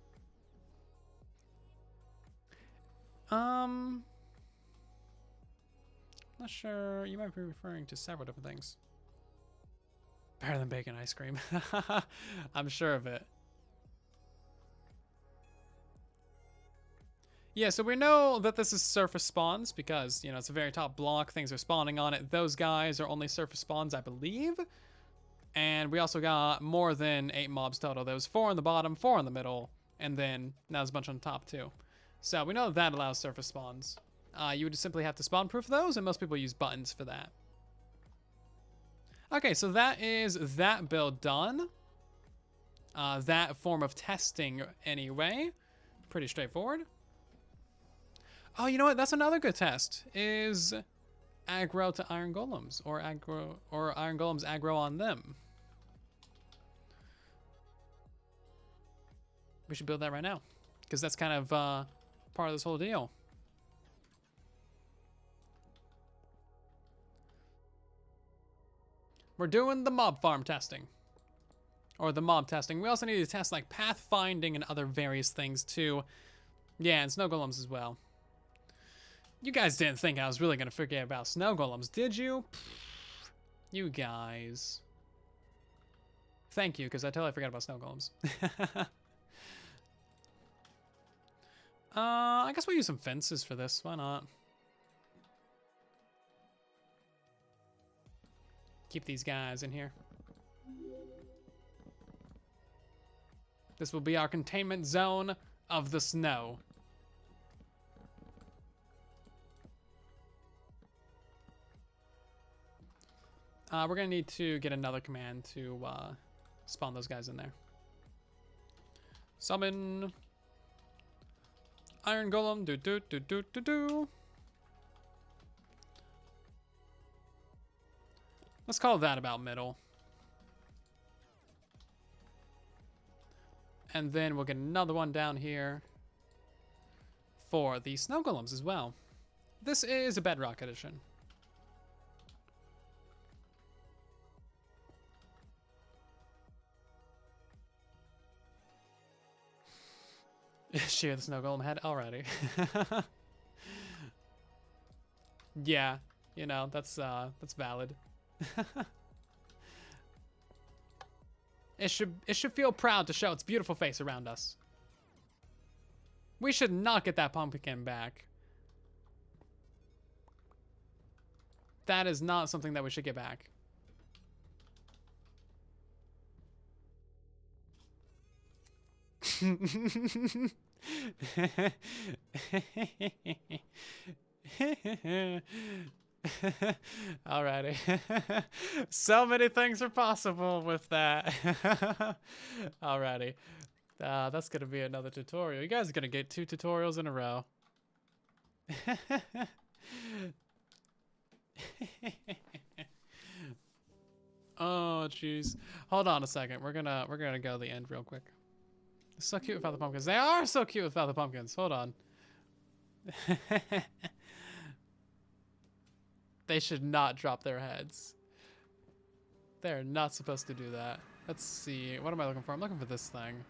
Not sure. You might be referring to several different things. Better than bacon ice cream. I'm sure of it. Yeah, so we know that this is surface spawns because, you know, it's a very top block. Things are spawning on it. Those guys are only surface spawns, I believe. And we also got more than 8 mobs total. There was 4 on the bottom, 4 on the middle, and then now there's a bunch on the top too. So we know that allows surface spawns. You would simply have to spawn proof those, and most people use buttons for that. Okay, so that is that build done. That form of testing anyway. Pretty straightforward. Oh, you know what? That's another good test. Is aggro to iron golems or iron golems aggro on them. We should build that right now because that's kind of part of this whole deal. We're doing the mob farm testing. Or the mob testing. We also need to test like pathfinding and other various things too. Yeah, and snow golems as well. You guys didn't think I was really going to forget about snow golems, did you? You guys. Thank you, because I totally forgot about snow golems. I guess we'll use some fences for this. Why not? keep these guys in here. This will be our containment zone of the snow. We're gonna need to get another command to spawn those guys in there. Summon Iron Golem. Do do do do do do. Let's call that about middle. And then we'll get another one down here for the snow golems as well. This is a Bedrock edition. Shear the snow golem head already. Yeah, you know, that's valid. It should feel proud to show its beautiful face around us. We should not get that pumpkin back. That is not something that we should get back. Alrighty. So many things are possible with that. Alrighty. That's gonna be another tutorial. You guys are gonna get 2 tutorials in a row. Oh jeez. Hold on a second. We're gonna go to the end real quick. It's so cute without the pumpkins. They are so cute without the pumpkins. Hold on. They should not drop their heads. They're not supposed to do that. Let's see. What am I looking for? I'm looking for this thing.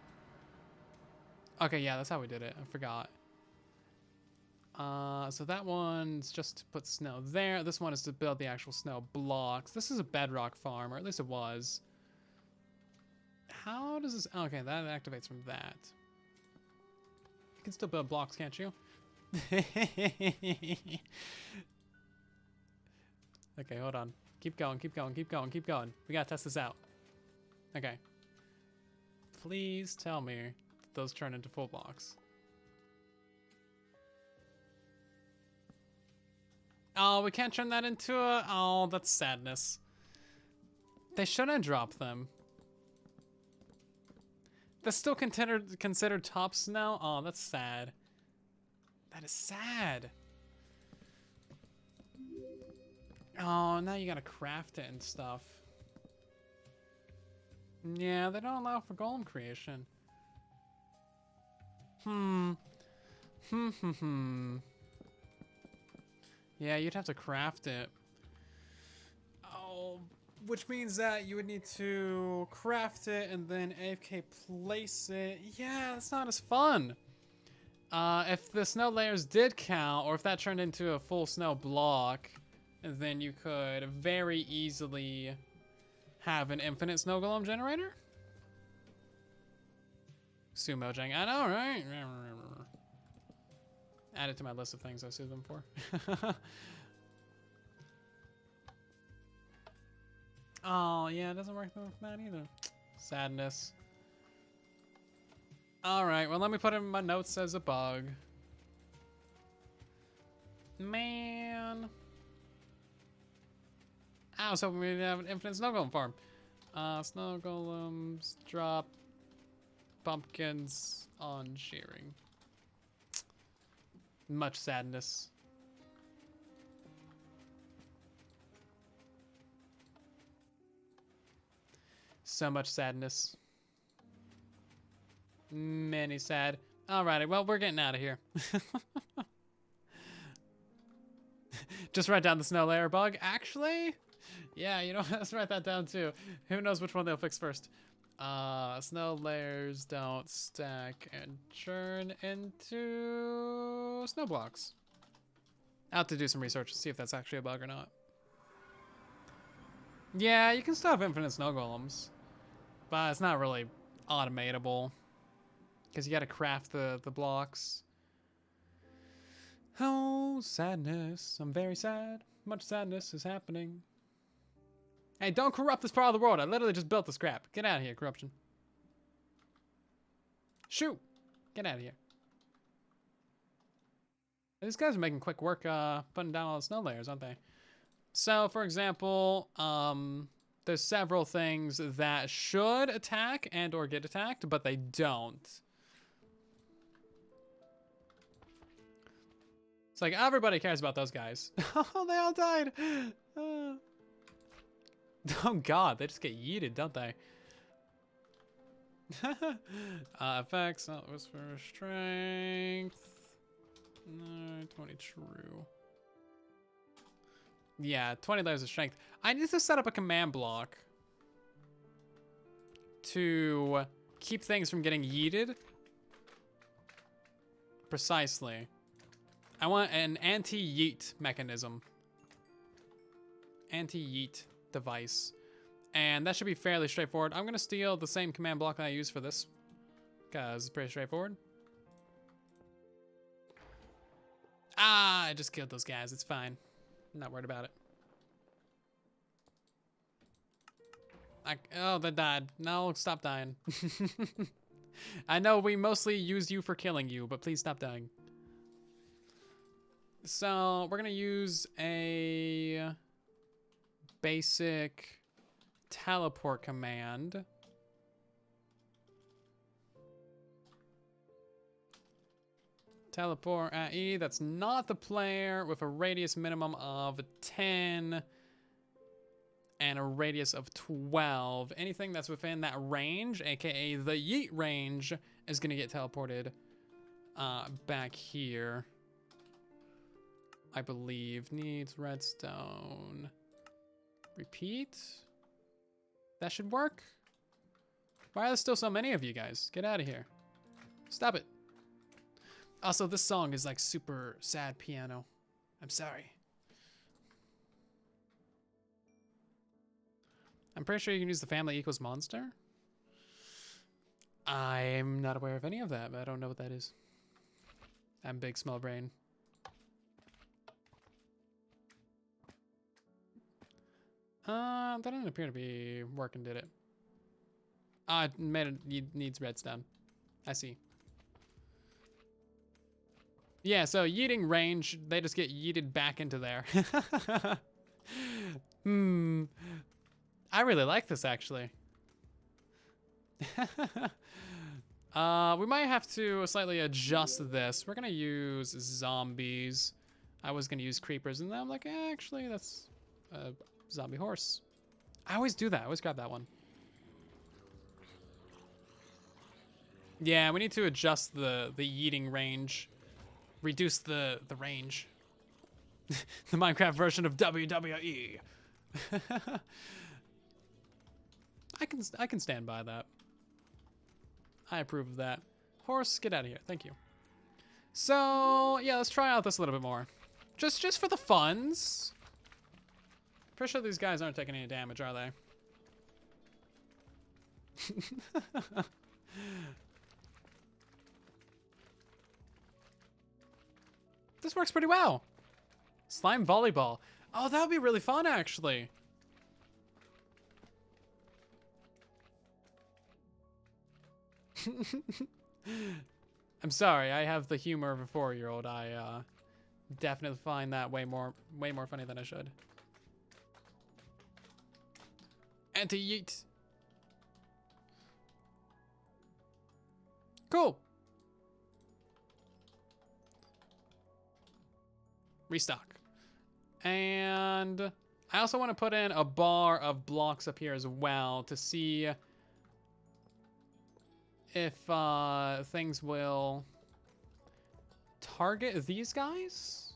Okay, yeah, that's how we did it. I forgot. So that one's just to put snow there. This one is to build the actual snow blocks. This is a bedrock farm, or at least it was. How does this... Okay, that activates from that. You can still build blocks, can't you? Okay, hold on. Keep going, keep going, keep going, keep going. We gotta test this out. Okay. Please tell me that those turn into full blocks. Oh, we can't turn that into a... Oh, that's sadness. They shouldn't drop them. That's still considered top snow? Oh, that's sad. That is sad. Oh, now you gotta craft it and stuff. Yeah, they don't allow for golem creation. Yeah, you'd have to craft it. Oh, which means that you would need to craft it and then AFK place it. Yeah, that's not as fun. If the snow layers did count, or if that turned into a full snow block, then you could very easily have an infinite snow golem generator. Sumo Jang, I know, right? Add it to my list of things I sue them for. Oh, yeah, it doesn't work with that either. Sadness. Alright, well, let me put it in my notes as a bug. Man. I was hoping we'd have an infinite snow golem farm. Snow golems drop pumpkins on shearing. Much sadness. So much sadness. Many sad. Alrighty, well, we're getting out of here. Just write down the snow layer bug. Actually, yeah, you know, let's write that down too. Who knows which one they'll fix first. Snow layers don't stack and churn into snow blocks. I'll have to do some research to see if that's actually a bug or not. Yeah, you can still have infinite snow golems, but it's not really automatable because you got to craft the blocks. Oh, sadness. I'm very sad. Much sadness is happening. Hey, don't corrupt this part of the world. I literally just built this crap. Get out of here, corruption. Shoot! Get out of here. These guys are making quick work putting down all the snow layers, aren't they? So, for example, there's several things that should attack and or get attacked, but they don't. It's like everybody cares about those guys. Oh, they all died. Oh god, they just get yeeted, don't they? Effects, that was for strength. No, 20 true. Yeah, 20 layers of strength. I need to set up a command block to keep things from getting yeeted. Precisely. I want an anti-yeet mechanism. Anti-yeet device. And that should be fairly straightforward. I'm gonna steal the same command block that I use for this, because it's pretty straightforward. Ah, I just killed those guys. It's fine. I'm not worried about it. Oh, they died. No, stop dying. I know we mostly use you for killing you, but please stop dying. So we're gonna use a basic teleport command. Teleport at E. That's not the player, with a radius minimum of 10 and a radius of 12. Anything that's within that range, aka the yeet range, is gonna get teleported back here. I believe. Needs redstone. Repeat. That should work. Why are there still so many of you guys? Get out of here. Stop it. Also, this song is like super sad piano. I'm sorry. I'm pretty sure you can use the family equals monster. I'm not aware of any of that, but I don't know what that is. I'm big small brain. That didn't appear to be working, did it? It needs redstone. I see. Yeah, so yeeting range, they just get yeeted back into there. I really like this, actually. We might have to slightly adjust this. We're gonna use zombies. I was gonna use creepers, and then I'm like, actually, that's a zombie horse. I always do that. I always grab that one. Yeah, we need to adjust the yeeting range. Reduce the range. The Minecraft version of WWE. I can stand by that. I approve of that. Horse, get out of here. Thank you. So yeah, let's try out this a little bit more. Just for the funs. Pretty sure these guys aren't taking any damage, are they? This works pretty well. Slime volleyball. Oh, that would be really fun, actually. I'm sorry, I have the humor of a 4-year-old. I definitely find that way more funny than I should. Anti-yeet. Cool. Restock. And I also want to put in a bar of blocks up here as well to see if things will target these guys.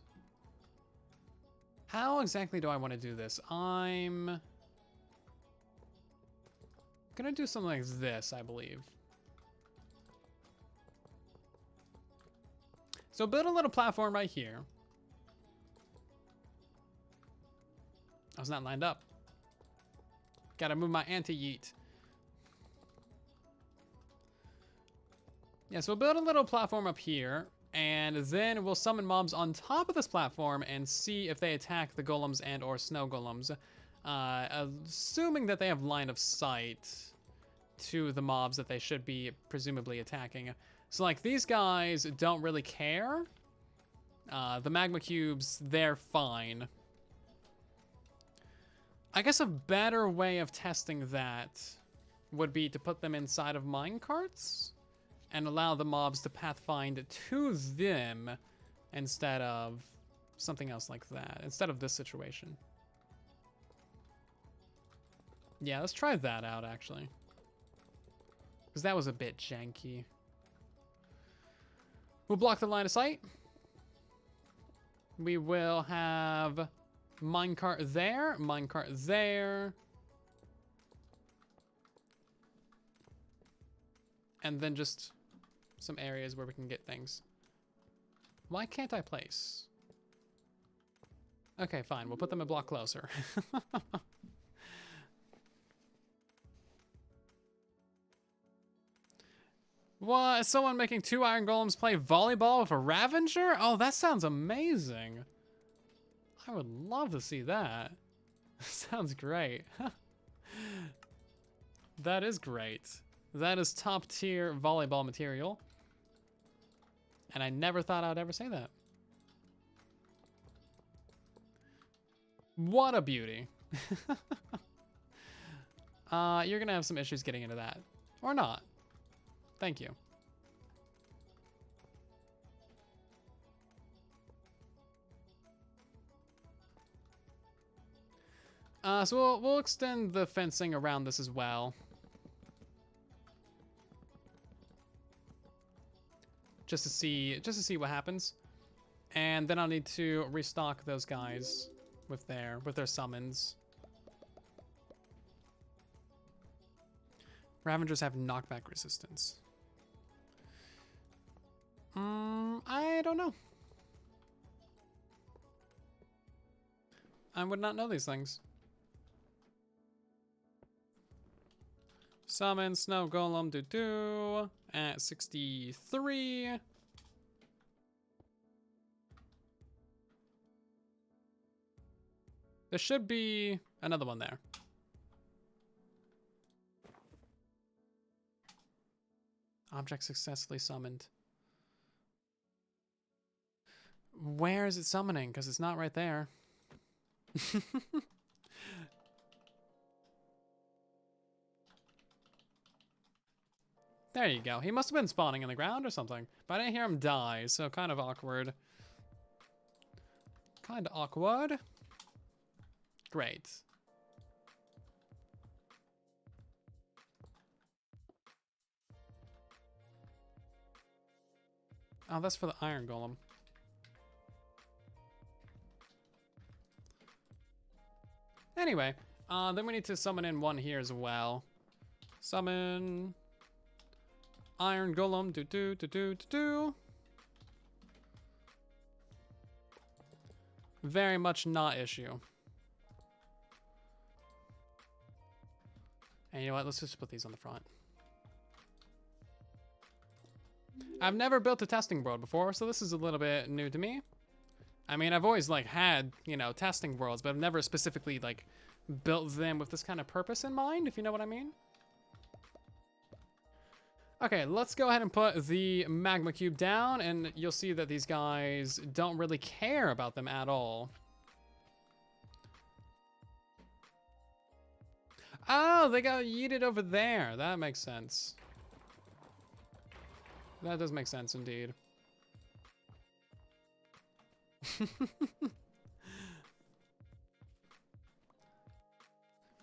How exactly do I want to do this? I'm gonna do something like this, I believe. So build a little platform right here. I was not lined up. Gotta move my anti-yeet. Yeah, so we'll build a little platform up here, and then we'll summon mobs on top of this platform and see if they attack the golems and or snow golems. assuming that they have line of sight to the mobs that they should be presumably attacking. So like these guys don't really care. The magma cubes, they're fine. I guess a better way of testing that would be to put them inside of minecarts and allow the mobs to pathfind to them instead of something else like that, instead of this situation. Yeah, let's try that out, actually. Because that was a bit janky. We'll block the line of sight. We will have minecart there. And then just some areas where we can get things. Why can't I place? Okay, fine. We'll put them a block closer. What? Is someone making 2 iron golems play volleyball with a Ravager? Oh, that sounds amazing. I would love to see that. Sounds great. That is great. That is top tier volleyball material. And I never thought I'd ever say that. What a beauty. You're gonna have some issues getting into that. Or not. Thank you. So we'll extend the fencing around this as well. Just to see what happens. And then I'll need to restock those guys with their summons. Ravengers have knockback resistance. I don't know. I would not know these things. Summon Snow Golem do at 63. There should be another one there. Object successfully summoned. Where is it summoning? Because it's not right there. There you go. He must have been spawning in the ground or something. But I didn't hear him die, so kind of awkward. Kind of awkward. Great. Oh, that's for the iron golem. Anyway, then we need to summon in one here as well. Summon iron golem. Do. Very much not issue. And you know what? Let's just put these on the front. I've never built a testing world before, so this is a little bit new to me. I mean, I've always like had, you know, testing worlds, but I've never specifically like built them with this kind of purpose in mind, if you know what I mean. Okay, let's go ahead and put the magma cube down, and you'll see that these guys don't really care about them at all. Oh, they got yeeted over there. That makes sense. That does make sense indeed.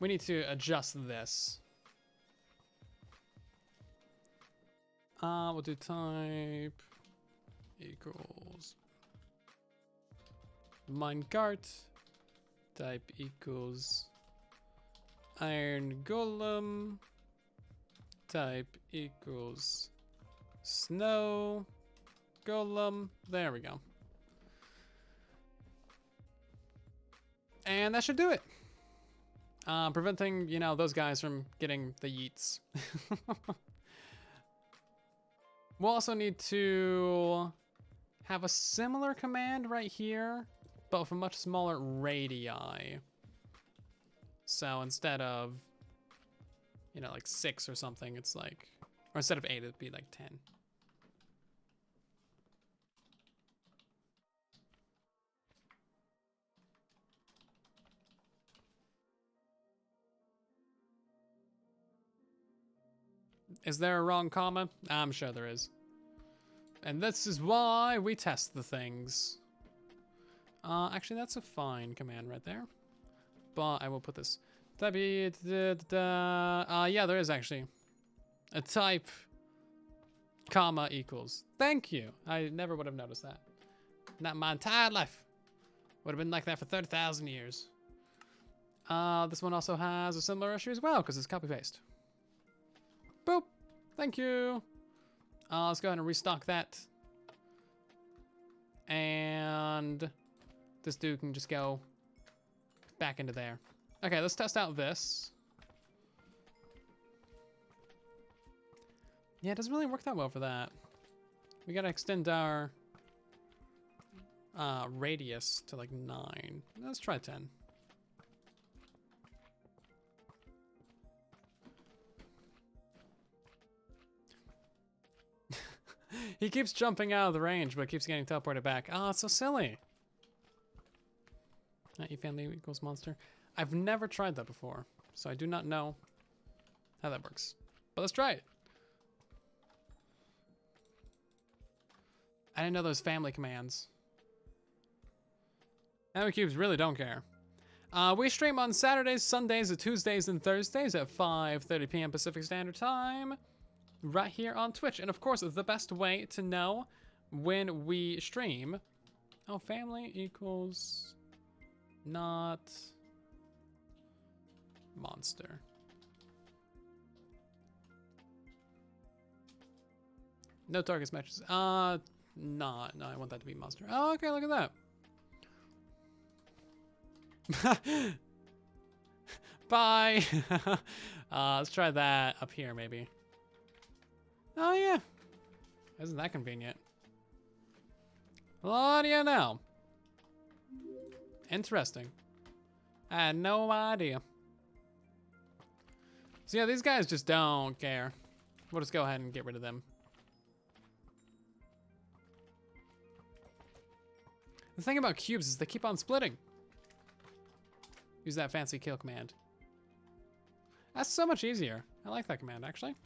We need to adjust this. We'll do type equals minecart, type equals iron golem, type equals snow golem. There we go. And that should do it. Preventing, you know, those guys from getting the yeets. We'll also need to have a similar command right here, but with a much smaller radii. So instead of, you know, like 6 or something, it's like, or instead of 8, it'd be like 10. Is there a wrong comma? I'm sure there is. And this is why we test the things. Actually, that's a fine command right there. But I will put this. Yeah, there is actually a type, comma equals. Thank you. I never would have noticed that. Not my entire life. Would have been like that for 30,000 years. This one also has a similar issue as well because it's copy paste. Boop. Thank you. Let's go ahead and restock that. And this dude can just go back into there. Okay, let's test out this. Yeah, it doesn't really work that well for that. We gotta extend our radius to like 9. Let's try 10. He keeps jumping out of the range, but keeps getting teleported back. Oh, it's so silly. Not you family equals monster. I've never tried that before, so I do not know how that works. But let's try it. I didn't know those family commands. Family cubes really don't care. We stream on Saturdays, Sundays, Tuesdays, and Thursdays at 5:30 p.m. Pacific Standard Time. Right here on Twitch. And of course, the best way to know when we stream. Oh, family equals not monster. No targets matches. No, I want that to be monster. Oh, okay, look at that. Bye. Let's try that up here, maybe. Oh, yeah. Isn't that convenient? What do you know? Interesting. I had no idea. So yeah, these guys just don't care. We'll just go ahead and get rid of them. The thing about cubes is they keep on splitting. Use that fancy kill command. That's so much easier. I like that command, actually.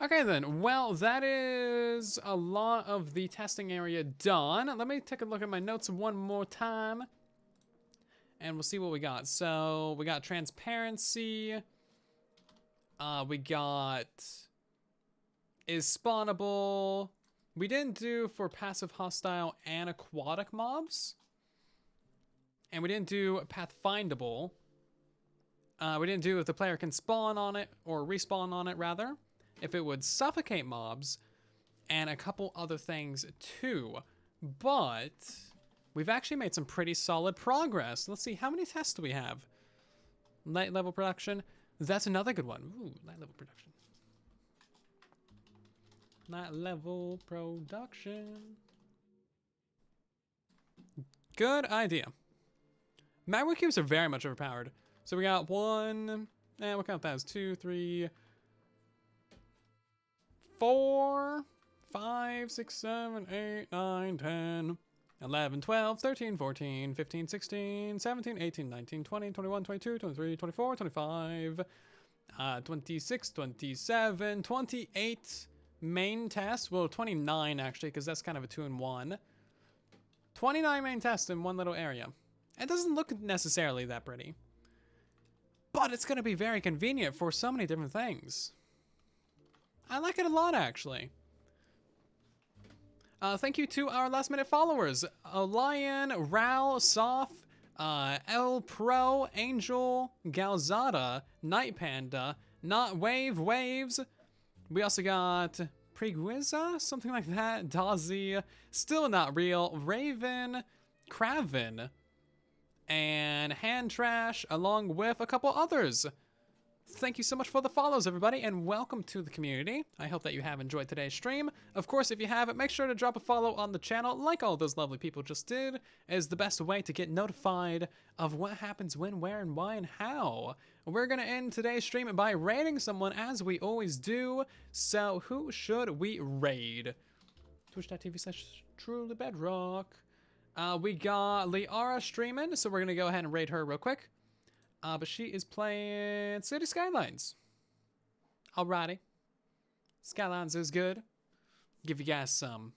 Okay then, well, that is a lot of the testing area done. Let me take a look at my notes one more time. And we'll see what we got. So, we got transparency. We got is spawnable. We didn't do for passive hostile and aquatic mobs. And we didn't do pathfindable. We didn't do if the player can spawn on it, or respawn on it rather. If it would suffocate mobs, and a couple other things too. But we've actually made some pretty solid progress. Let's see, how many tests do we have? Light level production. That's another good one. Ooh, light level production. Light level production. Good idea. Magma cubes are very much overpowered. So we got 1, we'll count that as 2, 3, 4, 5, 6, 7, 8, 9, 10, 11, 12, 13, 14, 15, 16, 17, 18, 19, 20, 21, 22, 23, 24, 25, 26, 27, 28 main tests. Well, 29 actually, because that's kind of a 2-in-1. 29 main tests in one little area. It doesn't look necessarily that pretty, but it's going to be very convenient for so many different things. I like it a lot, actually. Thank you to our last minute followers. Lion, Ral, Soph, El Pro, Angel, Galzada, Night Panda, Not Wave, Waves. We also got Preguiza, something like that. Dazzy, Still Not Real, Raven, Craven, and Hand Trash, along with a couple others. Thank you so much for the follows, everybody, and welcome to the community. I hope that you have enjoyed today's stream. Of course, if you haven't, make sure to drop a follow on the channel, like all those lovely people just did. It is the best way to get notified of what happens when, where, and why, and how. We're going to end today's stream by raiding someone, as we always do. So, who should we raid? Twitch.tv/TrulyBedrock. We got Liara streaming, so we're going to go ahead and raid her real quick. But she is playing City Skylines. Alrighty. Skylines is good. Give you guys some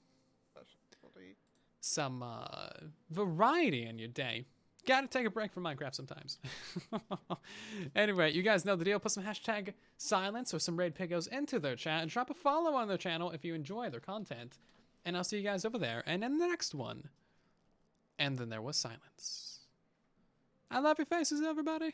variety in your day. Gotta take a break from Minecraft sometimes. Anyway, you guys know the deal. Put some hashtag silence or some raid pigos into their chat. And drop a follow on their channel if you enjoy their content. And I'll see you guys over there. And in the next one. And then there was silence. I love your faces, everybody.